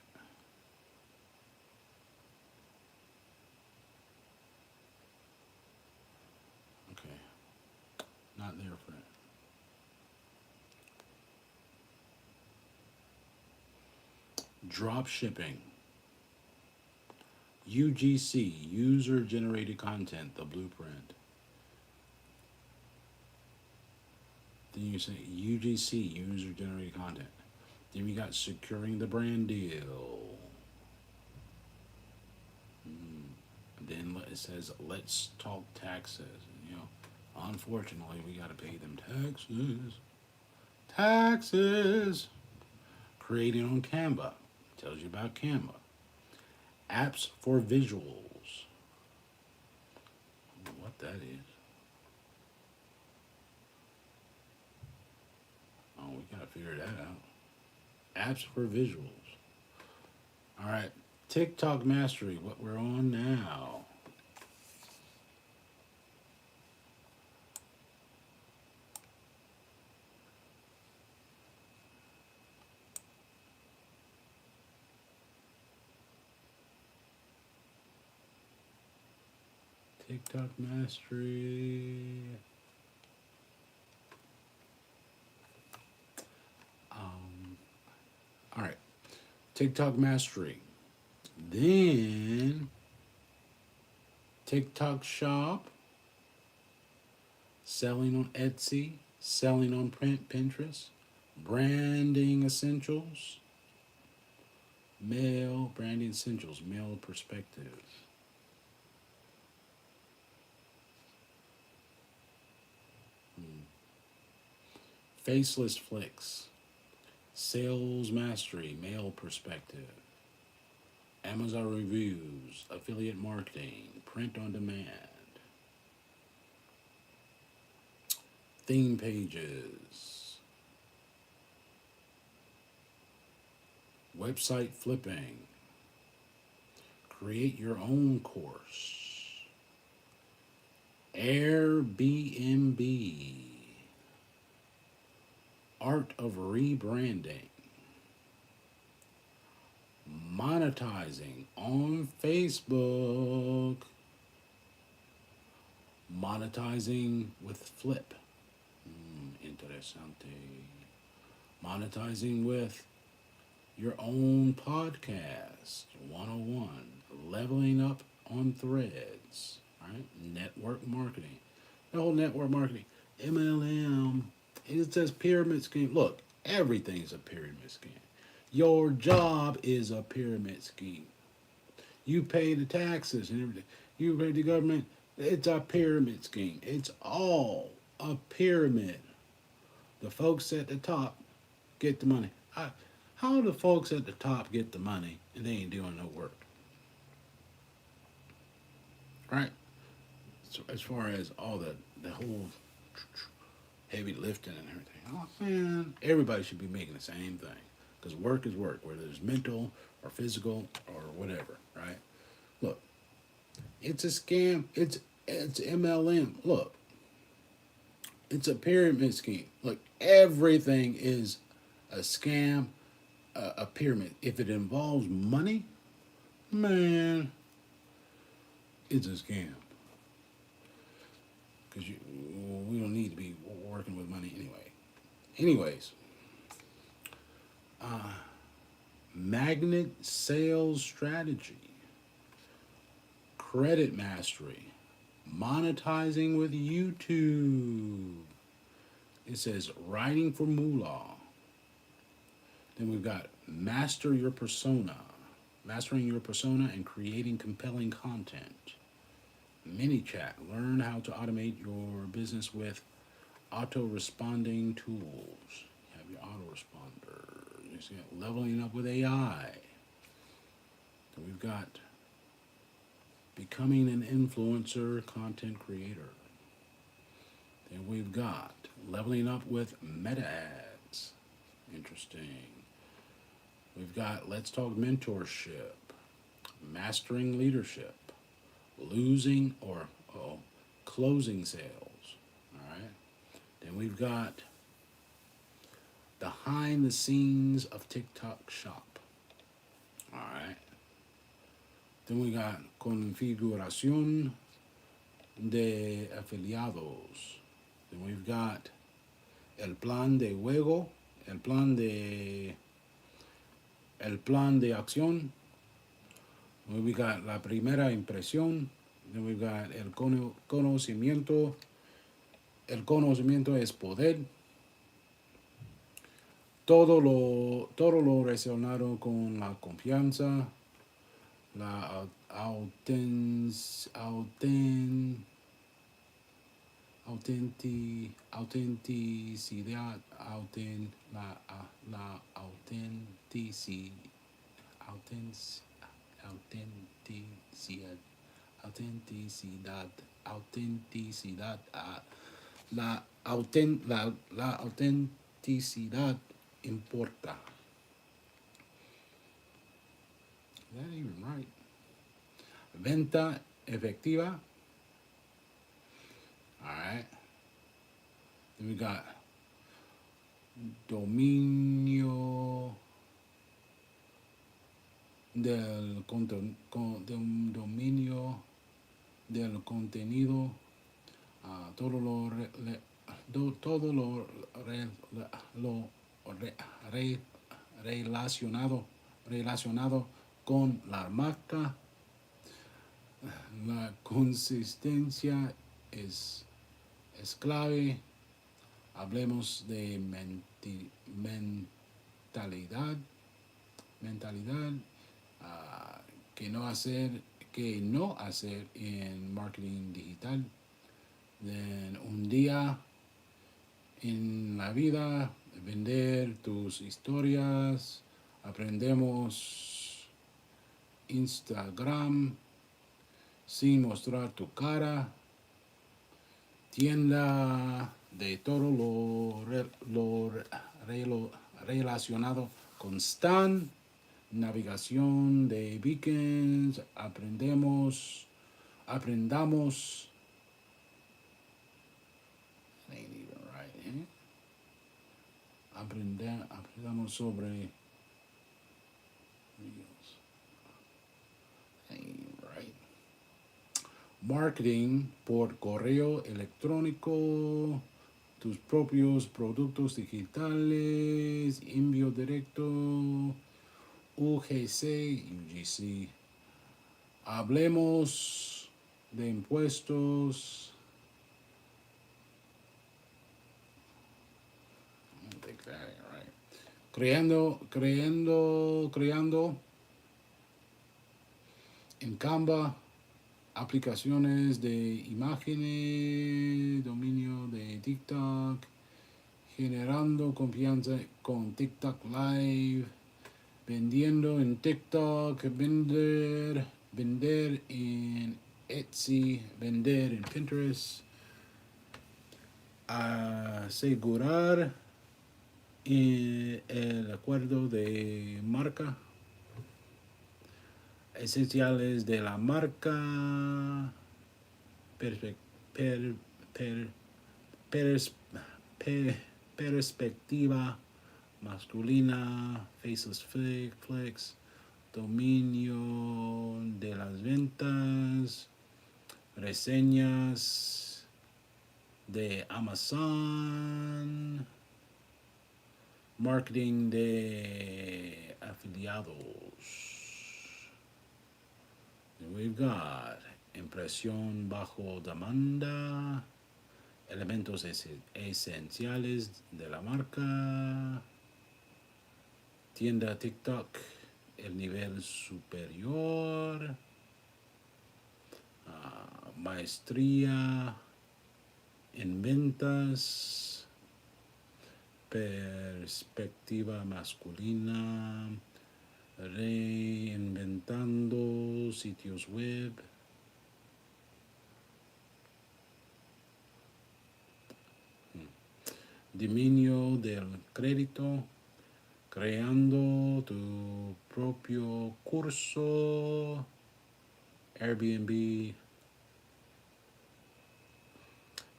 Okay, not there for it. Drop shipping. UGC, user generated content, the blueprint. Then you say UGC, user generated content. Then we got securing the brand deal. Then it says let's talk taxes. You know, unfortunately, we got to pay them taxes. Taxes. Creating on Canva. Tells you about Canva. Apps for visuals. I don't know what that is. Oh, we got to figure that out. Apps for visuals. All right. TikTok Mastery, what we're on now. TikTok Mastery. All right. TikTok Mastery. Then TikTok Shop. Selling on Etsy. Selling on Pinterest. Branding Essentials. Male Branding Essentials. Male Perspective. Faceless Flicks. Sales Mastery, Male Perspective. Amazon Reviews, Affiliate Marketing, Print on Demand. Theme Pages. Website Flipping. Create Your Own Course. Airbnb. Art of Rebranding. Monetizing on Facebook. Monetizing with Flip. Interesante. Monetizing with your own podcast. 101. Leveling up on Threads. Right? Network marketing. The whole network marketing. MLM. It says pyramid scheme. Look, everything's a pyramid scheme. Your job is a pyramid scheme. You pay the taxes and everything. You pay the government. It's a pyramid scheme. It's all a pyramid. The folks at the top get the money. How do the folks at the top get the money and they ain't doing no work? Right? So as far as all the whole heavy lifting and everything. Oh man, everybody should be making the same thing because work is work, whether it's mental or physical or whatever, right? Look, it's a scam. It's MLM. Look, it's a pyramid scheme. Look, everything is a scam, a pyramid. If it involves money, man, it's a scam. Because we don't need to be working with money anyway. Anyways, magnet sales strategy, credit mastery, monetizing with YouTube. It says writing for moolah. Then we've got mastering your persona and creating compelling content. Mini chat, learn how to automate your business with auto-responding tools. You have your autoresponder. You see it, leveling up with AI. So we've got becoming an influencer, content creator. Then we've got leveling up with meta ads. Interesting. We've got let's talk mentorship, mastering leadership, losing or closing sales. All right. Then we've got behind the scenes of TikTok Shop. All right. Then we got configuración de afiliados. Then we've got el plan de juego, el plan de acción. Then we got la primera impresión. Then we got el conocimiento. El conocimiento es poder. Todo lo relacionado con la confianza, la autenticidad, la autenticidad, autenticidad, autenticidad, la autenticidad importa. Is that even right? Venta efectiva. All right. Then we got dominio dominio del contenido. Todo lo relacionado con la marca. La consistencia es clave. Hablemos de mentalidad, que no hacer en marketing digital. Un día en la vida, vender tus historias. Aprendemos Instagram sin mostrar tu cara. Tienda de todo lo relacionado con Stan. Navegación de weekends. Aprendamos. Ain't even right, eh? Aprendamos sobre. Ain't right. Marketing por correo electrónico, tus propios productos digitales, envío directo, UGC. Hablemos de impuestos. I don't think that ain't right. Creando en Canva. Aplicaciones de imágenes, dominio de TikTok, generando confianza con TikTok Live, vendiendo en TikTok, vender en Etsy, vender en Pinterest, asegurar el acuerdo de marca, esenciales de la marca, perspectiva masculina, faceless flex, dominio de las ventas, reseñas de Amazon, marketing de afiliados. We've got impresión bajo demanda, elementos esenciales de la marca, tienda TikTok, el nivel superior, maestría en ventas, perspectiva masculina, reinventando sitios web, dominio del crédito, creando tu propio curso, Airbnb,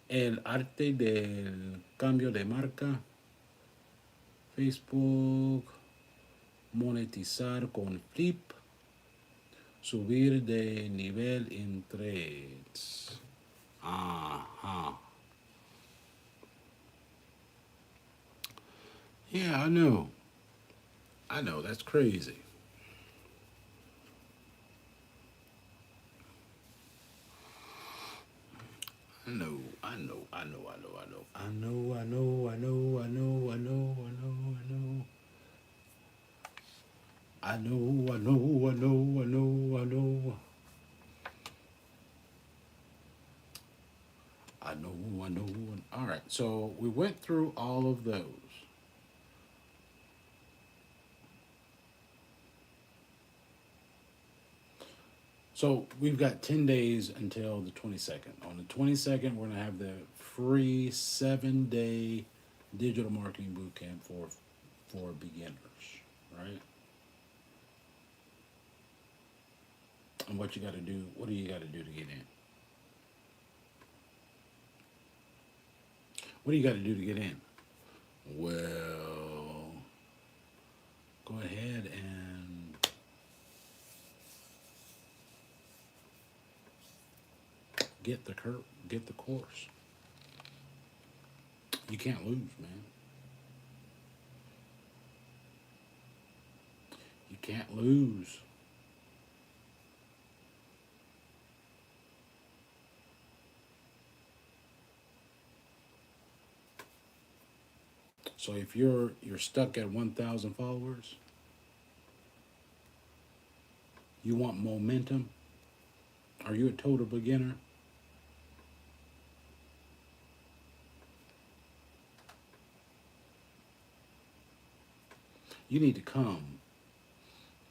El arte del cambio de marca, Facebook, monetizar con Flip, subir de nivel en threads. Ajá. Yeah, I know. I know, that's crazy. I know, I know, I know, I know, I know. I know, I know, I know, I know, I know, I know, I know. I know, I know, I know, I know, I know. I know, I know. All right, so we went through all of those. So we've got 10 days until the 22nd. On the 22nd, we're going to have the free 7-day digital marketing boot camp for beginners, right? And what you got to do, what do you got to do to get in? What do you got to do to get in? Well, go ahead and get the course. You can't lose, man. You can't lose. So if you're stuck at 1,000 followers, you want momentum. Are you a total beginner? You need to come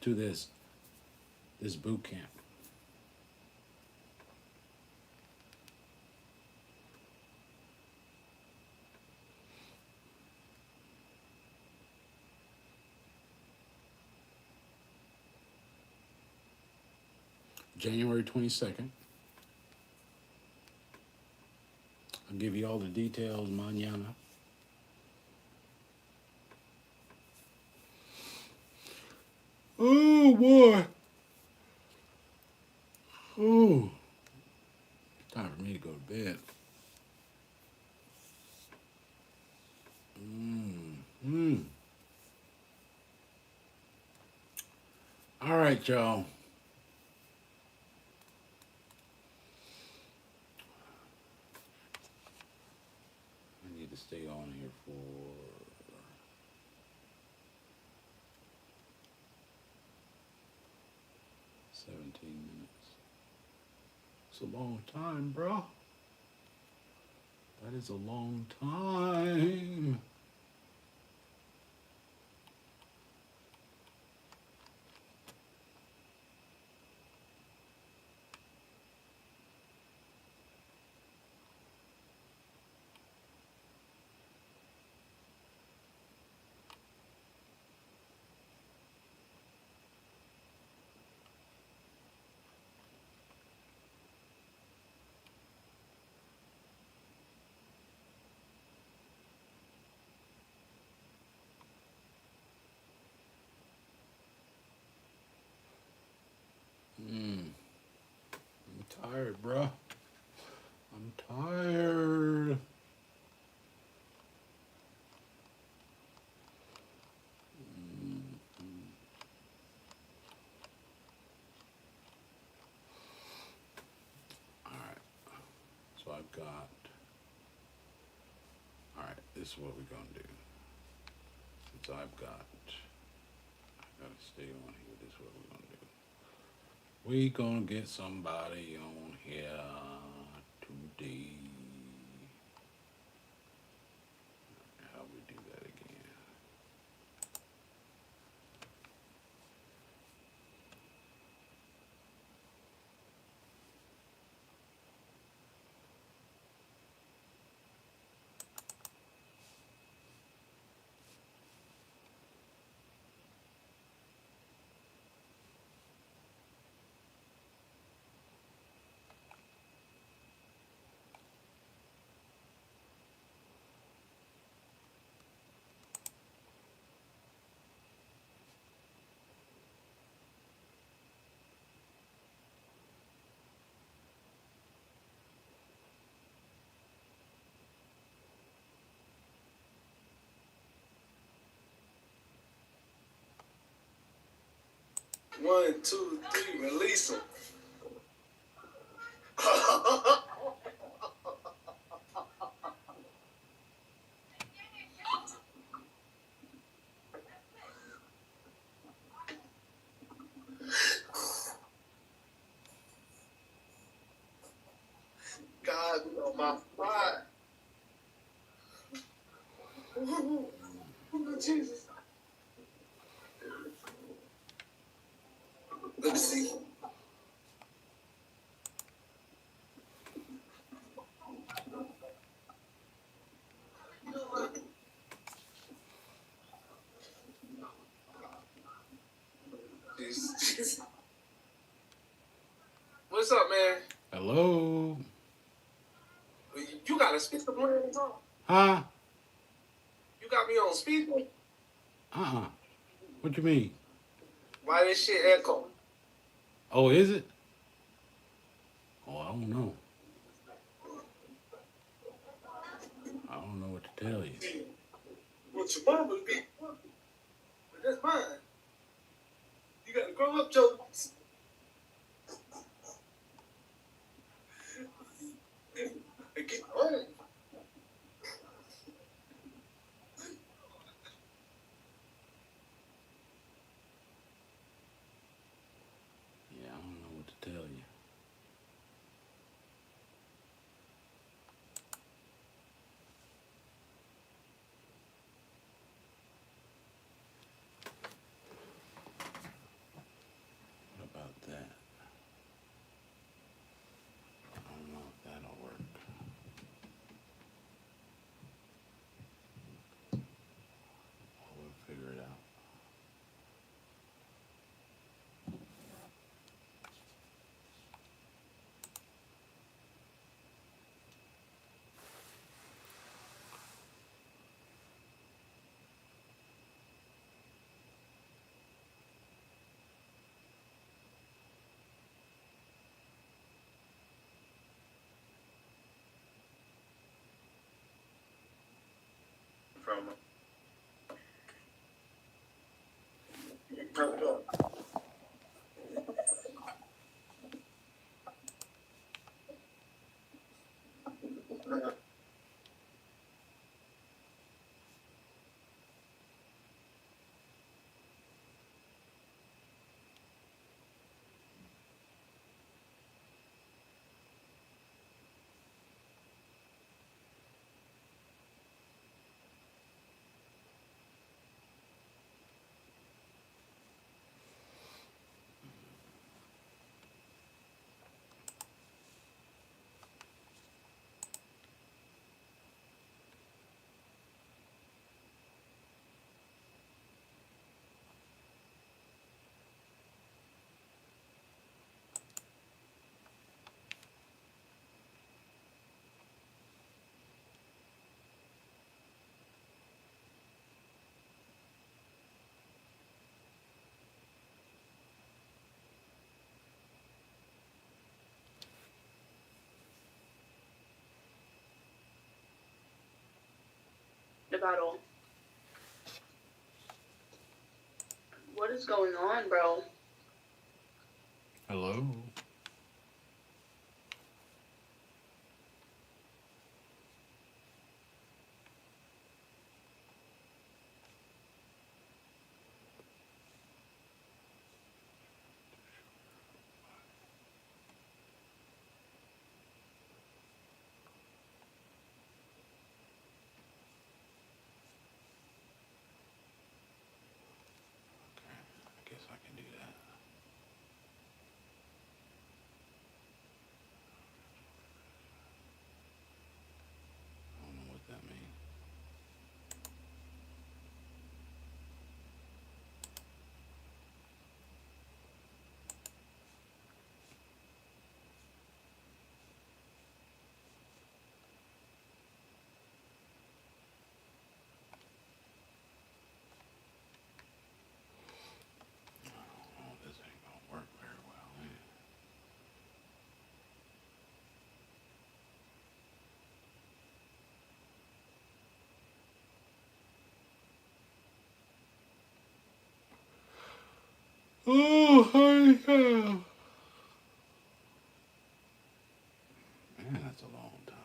to this boot camp. January 22nd. I'll give you all the details mañana. Oh boy. Oh, time for me to go to bed. Mm. All right, y'all. I need to stay on here for 17 minutes. It's a long time, bro. That is a long time. Mm. I'm tired, bro. I'm tired. All right. So I've got. All right. This is what we're gonna do. Since I gotta stay on here. This is what we're gonna do. We gonna get somebody on here today. How we do that again? 1, 2, 3, release them. God, you know my pride. Jesus. Let me see. Jesus. What's up, man? Hello? You got a speaker playing? Huh? You got me on speaker? Uh-uh. What you mean? Why this shit echo? Oh, is it? Oh, I don't know. I don't know what to tell you. What your mama be? But that's mine. You gotta grow up, Joe. And get home. Yeah, I don't know what to tell you. What about that? I don't know if that'll work. Well, we'll figure it out. From the battle. What is going on, bro? Hello? Okay, I guess I can do that. Man, that's a long time.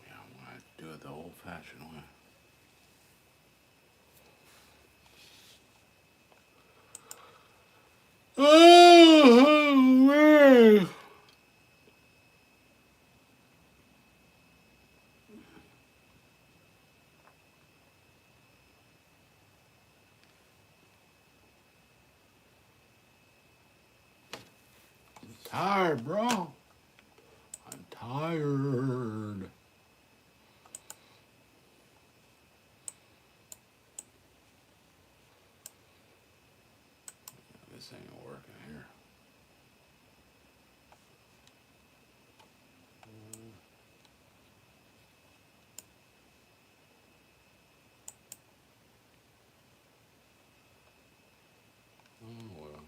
Yeah, I'm gonna have to do it the old-fashioned way. Oh, man. I'm tired, bro. I'm tired. This ain't working here. Oh, well.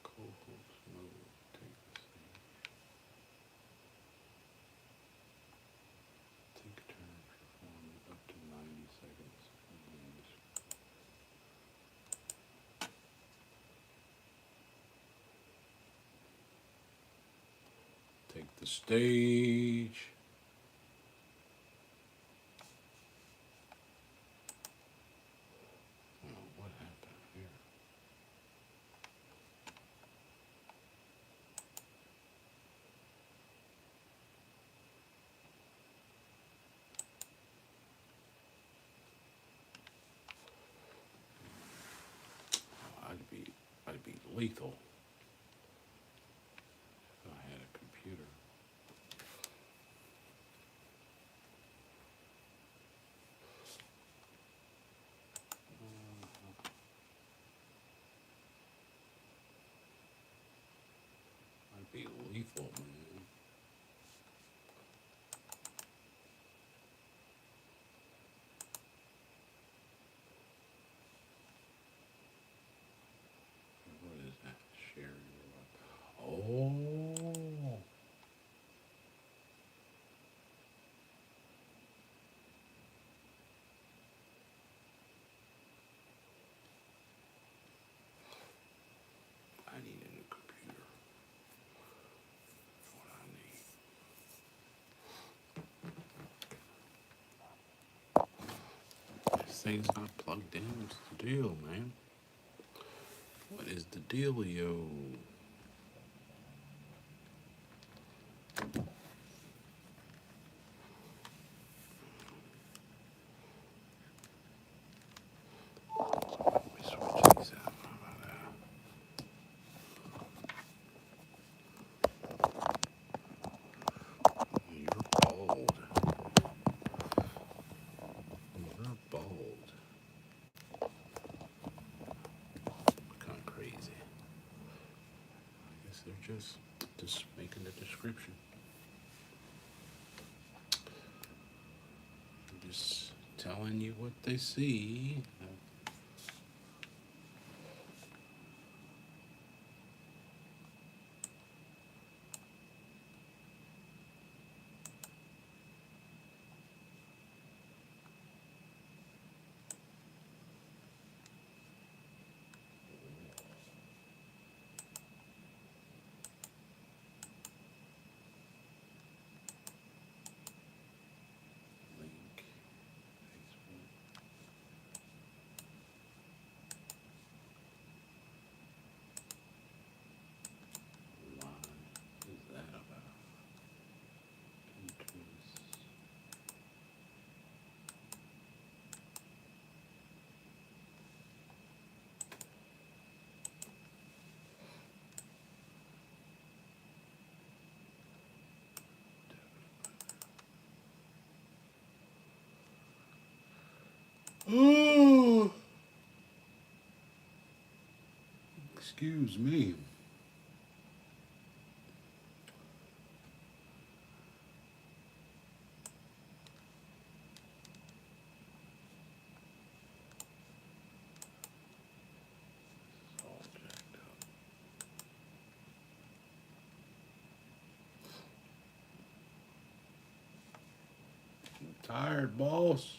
Co-host mode. Take the stage. Take turns performing up to 90 seconds. Take the stage. Oh, what happened here? Oh, I'd be lethal if I had a computer. I'd be lethal, man. What is that? Sharing your Oh, I need a new computer. That's what I need. This thing's not plugged in. What's the deal, man? What is the dealio? Let me switch these out. How about that? You're bald. You're bald. Kind of crazy. I guess they're just making the description. Just telling you what they see. Excuse me. All jacked up. I'm tired, boss.